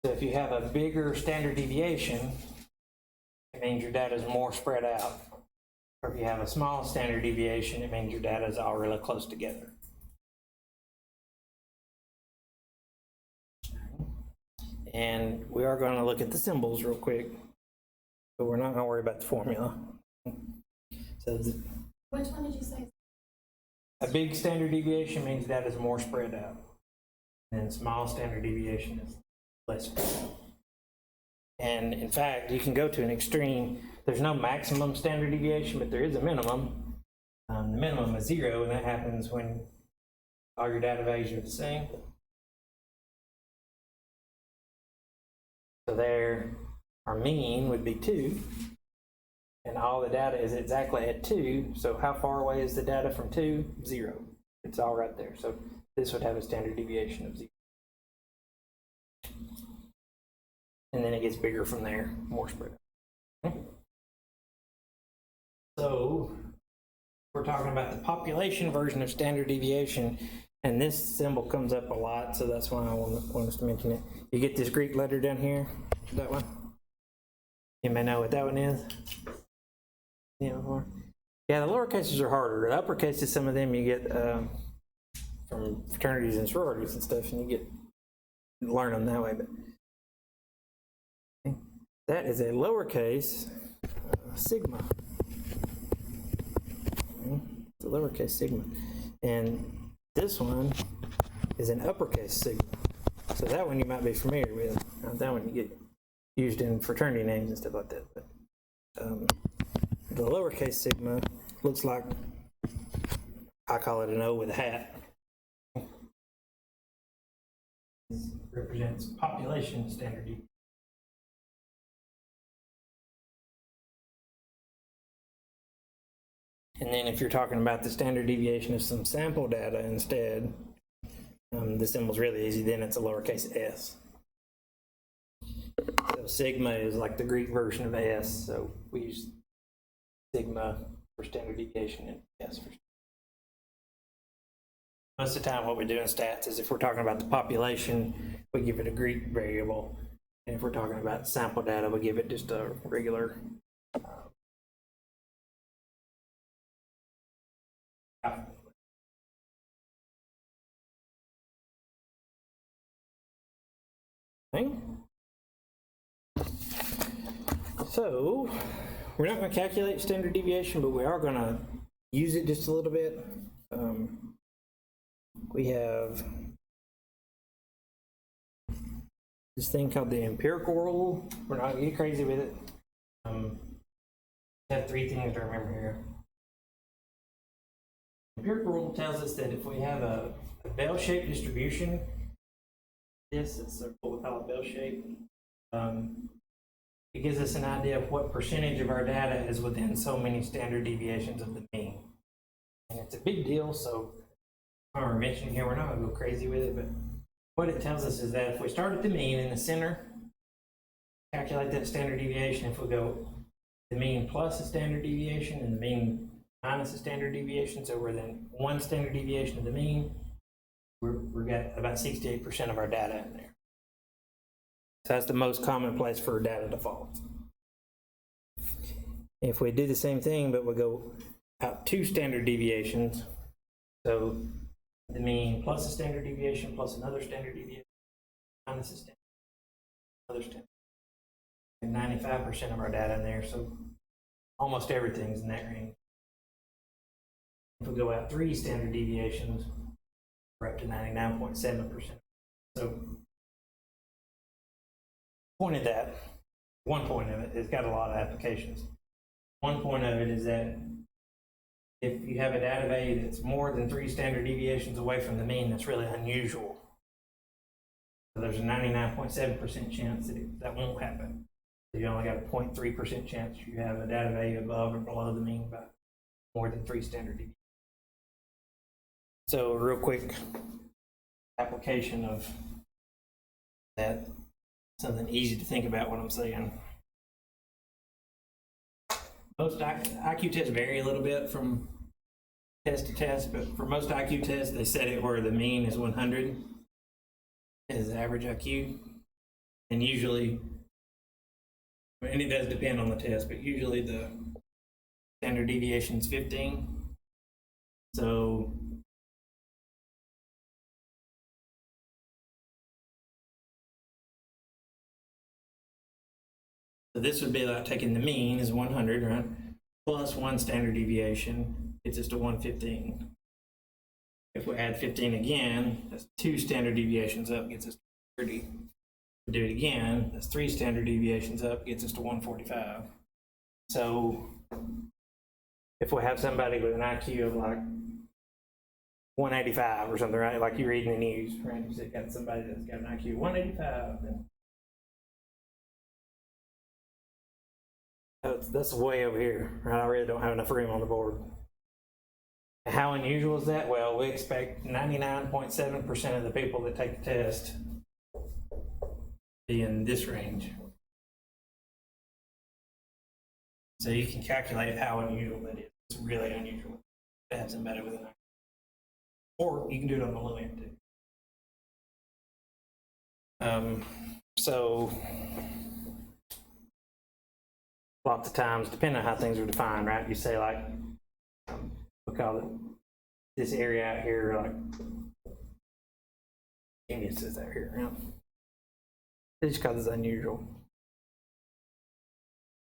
So if you have a bigger standard deviation, it means your data is more spread out. Or if you have a small standard deviation, it means your data is all really close together. And we are going to look at the symbols real quick, but we're not going to worry about the formula. So Which one did you say? a big standard deviation means that is more spread out, and small standard deviation is less spread out. And in fact, you can go to an extreme. There's no maximum standard deviation, but there is a minimum. The minimum is 0, and that happens when all your data values are the same. So there, our mean would be 2, and all the data is exactly at 2. So how far away is the data from 2? 0. It's all right there. So this would have a standard deviation of 0. And then it gets bigger from there, more spread out. Okay. So we're talking about the population version of standard deviation, and this symbol comes up a lot, so that's why I want us to mention it. You get this Greek letter down here, that one. You may know what that one is. Yeah, the lower cases are harder. The upper cases, some of them you get from fraternities and sororities and stuff, and you learn them that way. But that is a lowercase sigma. It's a lowercase sigma, and this one is an uppercase sigma. So that one you might be familiar with. That one you get used in fraternity names and stuff like that. But the lowercase sigma looks like, I call it an O with a hat. It represents population standard deviation. And then if you're talking about the standard deviation of some sample data instead, the symbol's really easy, then it's a lowercase s. So sigma is like the Greek version of s, so we use sigma for standard deviation and s for. Most of the time what we do in stats is if we're talking about the population, we give it a Greek variable. And if we're talking about sample data, we give it just a regular Okay. So, we're not going to calculate standard deviation, but we are going to use it just a little bit. We have this thing called the empirical rule. We're not going to get crazy with it. I have three things to remember here. Empirical rule tells us that if we have a bell-shaped distribution, this is what we call a bell shape. It gives us an idea of what percentage of our data is within so many standard deviations of the mean. And it's a big deal, so I remember mentioning here, we're not going to go crazy with it, but what it tells us is that if we start at the mean in the center, calculate that standard deviation. If we go the mean plus a standard deviation and the mean minus a standard deviation, so we're then one standard deviation of the mean, we've got about 68% of our data in there. So that's the most common place for data defaults. If we do the same thing, but we go out two standard deviations, so the mean plus a standard deviation plus another standard deviation minus a standard, another standard, and 95% of our data in there, so almost everything's in that range. If we go out three standard deviations, we're up to 99.7%. So one point of it, it's got a lot of applications. One point of it is that if you have a data value that's more than three standard deviations away from the mean, that's really unusual. So there's a 99.7% chance that that won't happen. So you only got a 0.3% chance you have a data value above or below the mean by more than three standard deviations. So a real quick application of that, something easy to think about what I'm saying. Most IQ tests vary a little bit from test to test, but for most IQ tests, they set it where the mean is 100 as the average IQ. And usually, and it does depend on the test, but usually the standard deviation is 15. So this would be like taking the mean is 100, right? Plus one standard deviation gets us to 115. If we add 15 again, that's two standard deviations up, gets us to 30. We do it again, that's three standard deviations up, gets us to 145. So if we have somebody with an IQ of like 185 or something, right? Like you read in the news, right? You got somebody that's got an IQ of 185, then that's way over here, right? I really don't have enough room on the board. How unusual is that? Well, we expect 99.7% of the people that take the test to be in this range. So you can calculate how unusual that is. It's really unusual to have somebody with an IQ. Or you can do it on the low end too. So lots of times, depending on how things are defined, right? You say like, we call it this area out here, like, geniuses out here, yeah. It's just because it's unusual.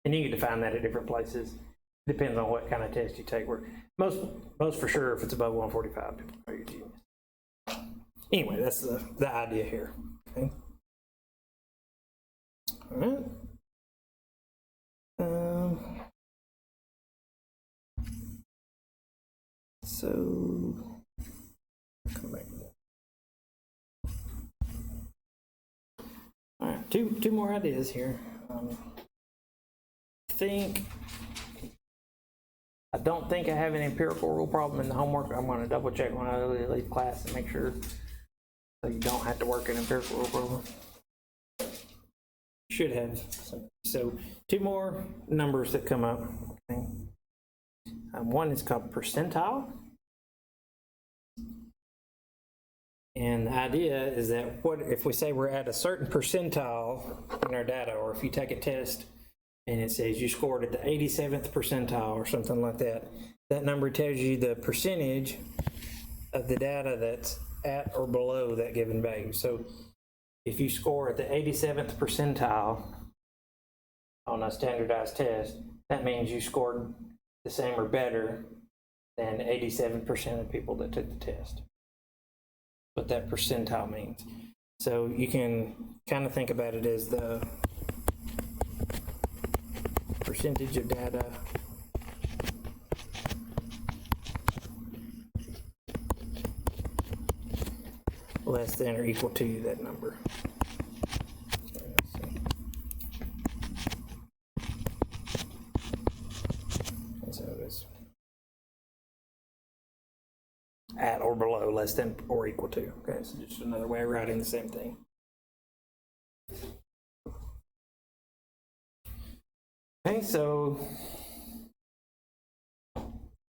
And you can define that at different places. Depends on what kind of test you take. Where most for sure, if it's above 145, people are your genius. Anyway, that's the idea here. Okay. All right. So come back. All right, two more ideas here. I don't think I have an empirical rule problem in the homework. I'm going to double check when I leave class and make sure so you don't have to work an empirical rule problem. You should have some. So two more numbers that come up. Okay. One is called percentile. And the idea is that what if we say we're at a certain percentile in our data, or if you take a test and it says you scored at the 87th percentile or something like that, that number tells you the percentage of the data that's at or below that given value. So if you score at the 87th percentile on a standardized test, that means you scored the same or better than 87% of people that took the test. What that percentile means. So you can kind of think about it as the percentage of data less than or equal to that number. And so it's at or below, less than or equal to. Okay, so just another way of writing the same thing. Okay, so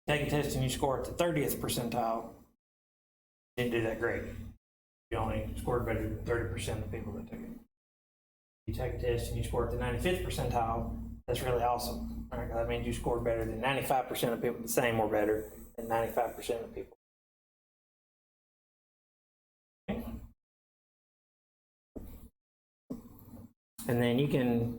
take a test and you score at the 30th percentile, didn't do that great. You only scored better than 30% of the people that took it. You take a test and you score at the 95th percentile, that's really awesome. All right, that means you scored better than 95% of people, the same or better than 95% of people. Okay. And then you can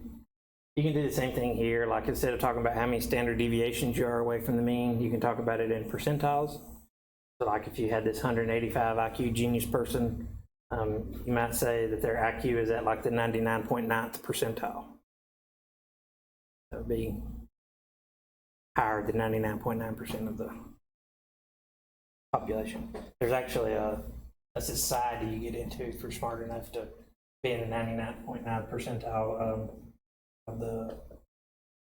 do the same thing here. Like instead of talking about how many standard deviations you are away from the mean, you can talk about it in percentiles. So like if you had this 185 IQ genius person, you might say that their IQ is at like the 99.9th percentile. That would be higher than 99.9% of the population. There's actually a society you get into if you're smart enough to be in the 99.9 percentile of the.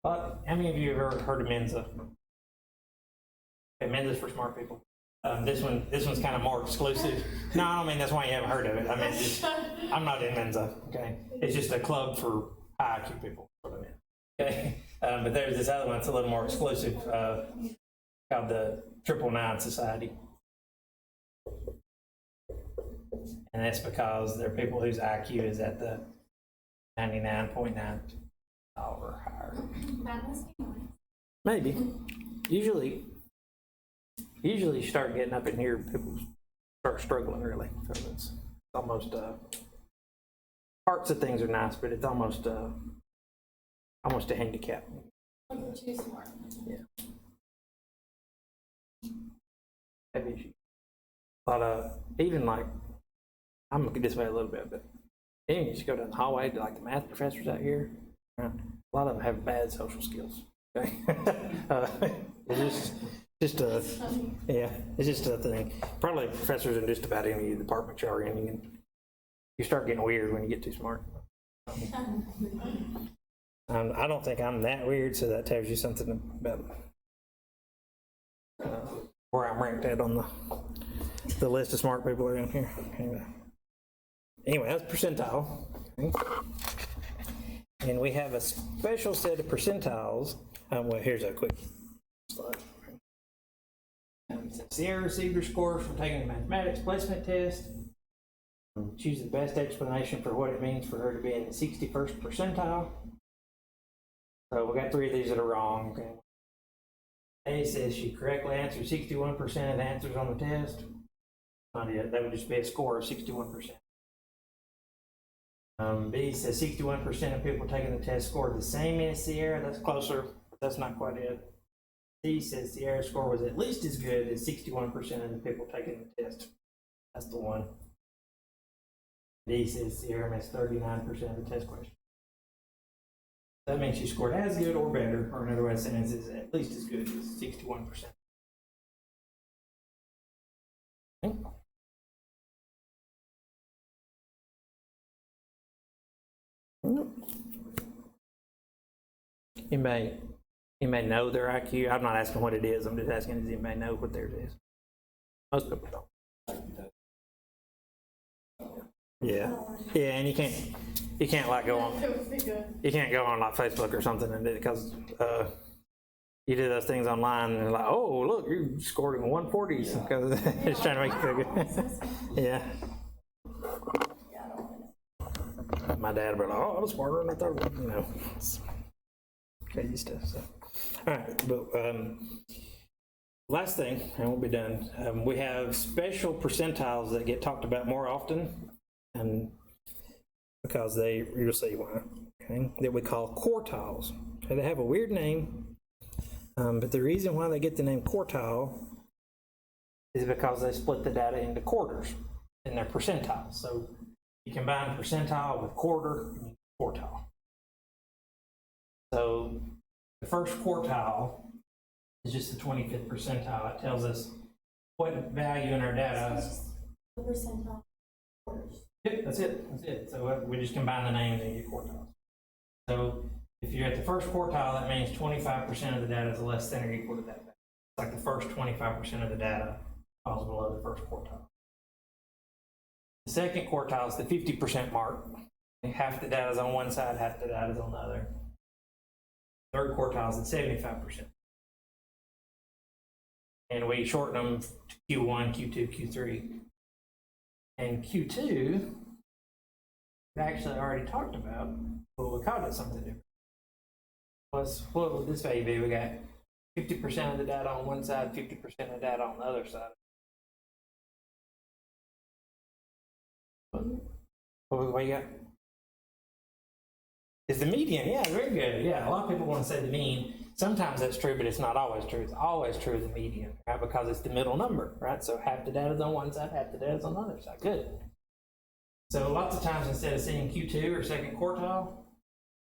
How many of you have ever heard of Mensa? Okay, Mensa's for smart people. This one's kind of more exclusive. No, I don't mean that's why you haven't heard of it. I mean, I'm not in Mensa. Okay, it's just a club for high IQ people. Okay, but there's this other one that's a little more exclusive called the 999 Society, and that's because they're people whose IQ is at the 99.9 or higher. That must be nice. Maybe. Usually you start getting up in here, people start struggling really. So it's almost parts of things are nice, but it's almost a handicap. Like you're too smart. Yeah. Maybe a lot of even like I'm gonna get this way a little bit, but even you just go down the hallway to like the math professors out here. A lot of them have bad social skills. Okay, it's just a it's just a thing. Probably professors in just about any department you're in. You start getting weird when you get too smart. I don't think I'm that weird, so that tells you something about where I'm ranked at on the list of smart people around here. Anyway, that's percentile. Okay. And we have a special set of percentiles. Well, here's a quick slide. Sierra received her score from taking the mathematics placement test. Choose the best explanation for what it means for her to be in the 61st percentile. So we got 3 of these that are wrong. Okay. A says she correctly answered 61% of the answers on the test. Not it. That would just be a score of 61%. B says 61% of people taking the test scored the same as Sierra. That's closer, but that's not quite it. C says Sierra's score was at least as good as 61% of the people taking the test. That's the one. D says Sierra missed 39% of the test question. That means she scored as good or better, or another way of saying it is at least as good as 61%. Okay. You may know their IQ. I'm not asking what it is. I'm just asking does anybody know what theirs is. Most people don't. Yeah, and you can't like go on. You can't go on like Facebook or something and because you do those things online and they're like, oh look, you scored in 140s because it's trying to make you feel good. Yeah. My dad would be like, oh, I was smarter than I thought. You know, it's crazy stuff. So, all right, but last thing, and we'll be done. We have special percentiles that get talked about more often, and because you'll see why, okay, that we call quartiles. Okay, they have a weird name, but the reason why they get the name quartile is because they split the data into quarters and they're percentiles. So you combine percentile with quarter, and you get quartile. So the first quartile is just the 25th percentile. It tells us what value in our data. The percentile quarters. Yep, that's it. That's it. So we just combine the names and get quartiles. So if you're at the first quartile, that means 25% of the data is less than or equal to that value. It's like the first 25% of the data falls below the first quartile. The second quartile is the 50% mark. Half the data is on one side, half the data is on the other. Third quartile is at 75%. And we shorten them to Q1, Q2, Q3. And Q2, we actually already talked about, but we called it something different. What would this value be? We got 50% of the data on one side, 50% of the data on the other side. What you got? Is the median? Yeah, very good. Yeah, a lot of people want to say the mean. Sometimes that's true, but it's not always true. It's always true the median, right? Because it's the middle number, right? So half the data is on one side, half the data is on the other side. Good. So lots of times instead of seeing Q2 or second quartile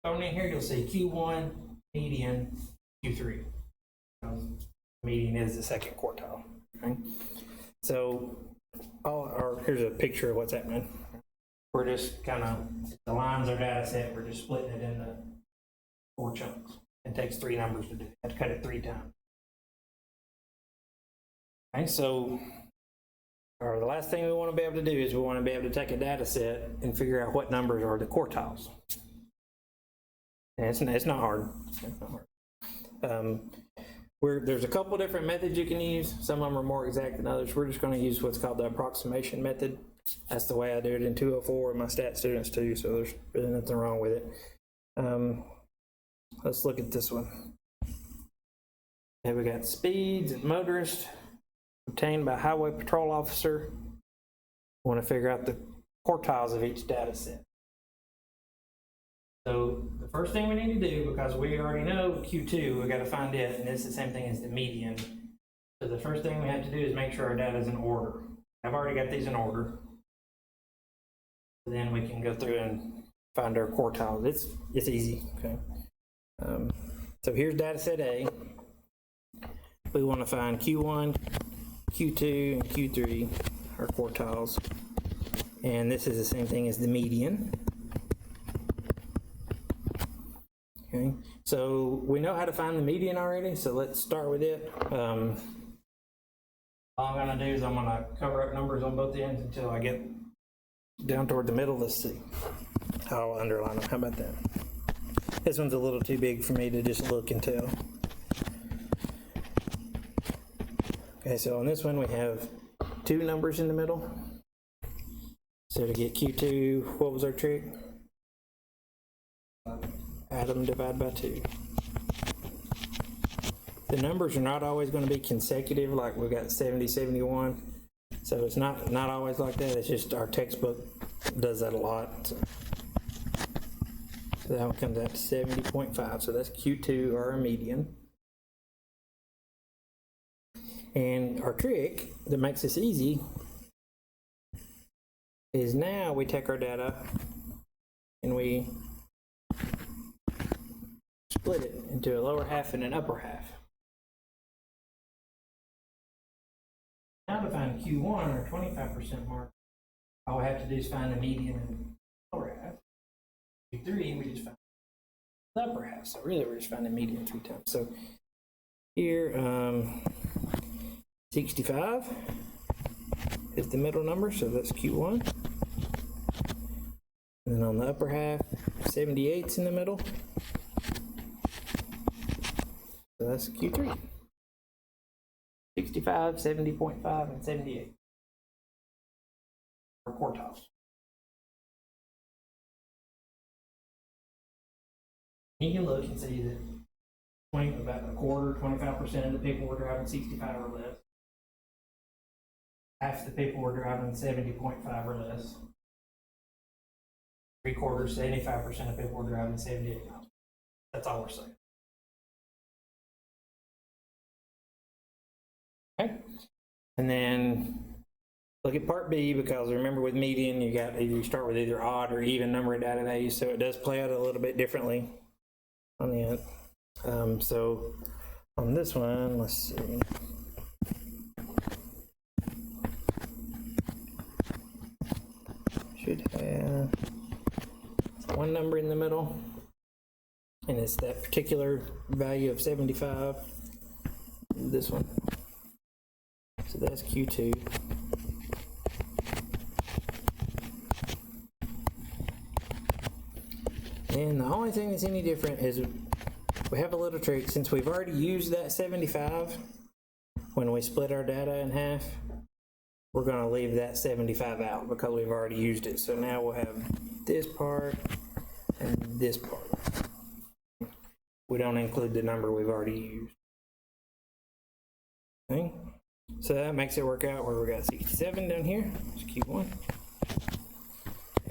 thrown in here, you'll see Q1, median, Q3. Median is the second quartile. Okay? So here's a picture of what's happening. We're just kind of, the lines are data set, we're just splitting it into 4 chunks. It takes 3 numbers to do it. Have to cut it 3 times. Okay, so the last thing we want to be able to do is we want to be able to take a data set and figure out what numbers are the quartiles. And it's not hard. It's not hard. There's a couple different methods you can use. Some of them are more exact than others. We're just going to use what's called the approximation method. That's the way I do it in 204 and my stat students too, so there's really nothing wrong with it. Let's look at this one. Okay, we got speeds and motorists obtained by highway patrol officer. We want to figure out the quartiles of each data set. So the first thing we need to do, because we already know Q2, we got to find it, and it's the same thing as the median. So the first thing we have to do is make sure our data is in order. I've already got these in order. Then we can go through and find our quartiles. It's easy. Okay. So here's data set A. We want to find Q1, Q2, and Q3, our quartiles. And this is the same thing as the median. Okay. So we know how to find the median already, so let's start with it. All I'm going to do is I'm going to cover up numbers on both ends until I get down toward the middle. Let's see. I'll underline them. How about that? This one's a little too big for me to just look and tell. Okay, so on this one we have 2 numbers in the middle. So to get Q2, what was our trick? Add them, divide by 2. The numbers are not always going to be consecutive, like we've got 70, 71. So it's not always like that. It's just our textbook does that a lot. So that one comes out to 70.5. So that's Q2, or our median. And our trick that makes this easy is now we take our data and we split it into a lower half and an upper half. Now to find Q1, or 25% mark, all we have to do is find the median and the lower half. Q3, we just find the upper half. So really we're just finding median 3 times. So here, 65 is the middle number, so that's Q1. And then on the upper half, 78's in the middle. So that's Q3. 65, 70.5, and 78 are quartiles. You can look and see that about a quarter, 25% of the people were driving 65 or less. Half the people were driving 70.5 or less. 3/4, 75% of people were driving 78 miles. That's all we're saying. Okay. And then look at part B, because remember with median, you start with either odd or even number of data days, so it does play out a little bit differently on the end. So on this one, let's see. Should have one number in the middle, and it's that particular value of 75. This one. So that's Q2. And the only thing that's any different is we have a little trick. Since we've already used that 75 when we split our data in half, we're going to leave that 75 out because we've already used it. So now we'll have this part and this part. We don't include the number we've already used. Okay. So that makes it work out where we got 67 down here, it's Q1,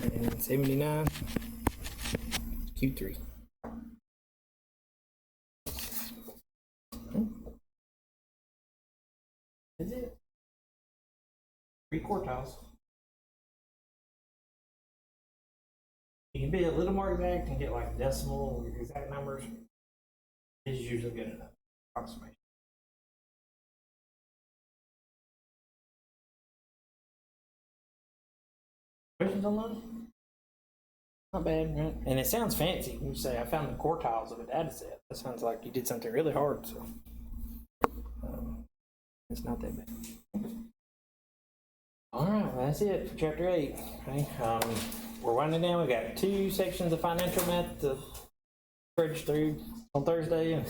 and 79, Q3. That's it. 3 quartiles. You can be a little more exact and get like decimal or exact numbers. This is usually good enough approximation. Questions on those? Not bad, right? And it sounds fancy. You say, I found the quartiles of a data set. That sounds like you did something really hard, so it's not that bad. All right, well, that's it for chapter 8. Okay, we're winding down. We got 2 sections of financial math to trudge through on Thursday.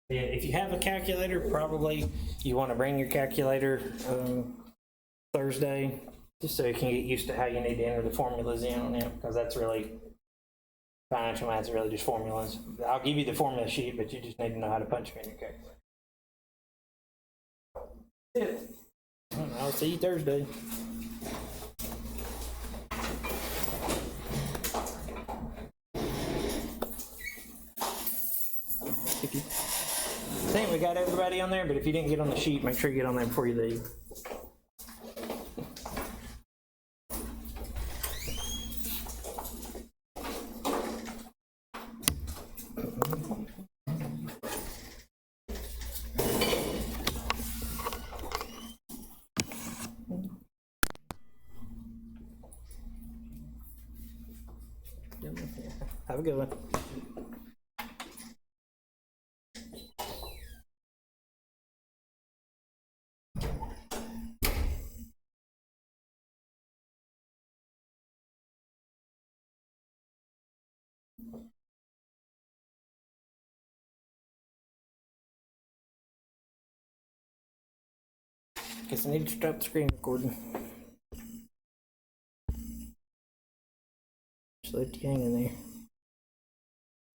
Yeah, if you have a calculator, probably you want to bring your calculator Thursday, just so you can get used to how you need to enter the formulas in on it, because that's really, financial math is really just formulas. I'll give you the formula sheet, but you just need to know how to punch them in your calculator. That's it. I'll see you Thursday. If you think we got everybody on there, but if you didn't get on the sheet, make sure you get on there before you leave. Have a good one. Guess I need to stop the screen recording. Just left you hanging there.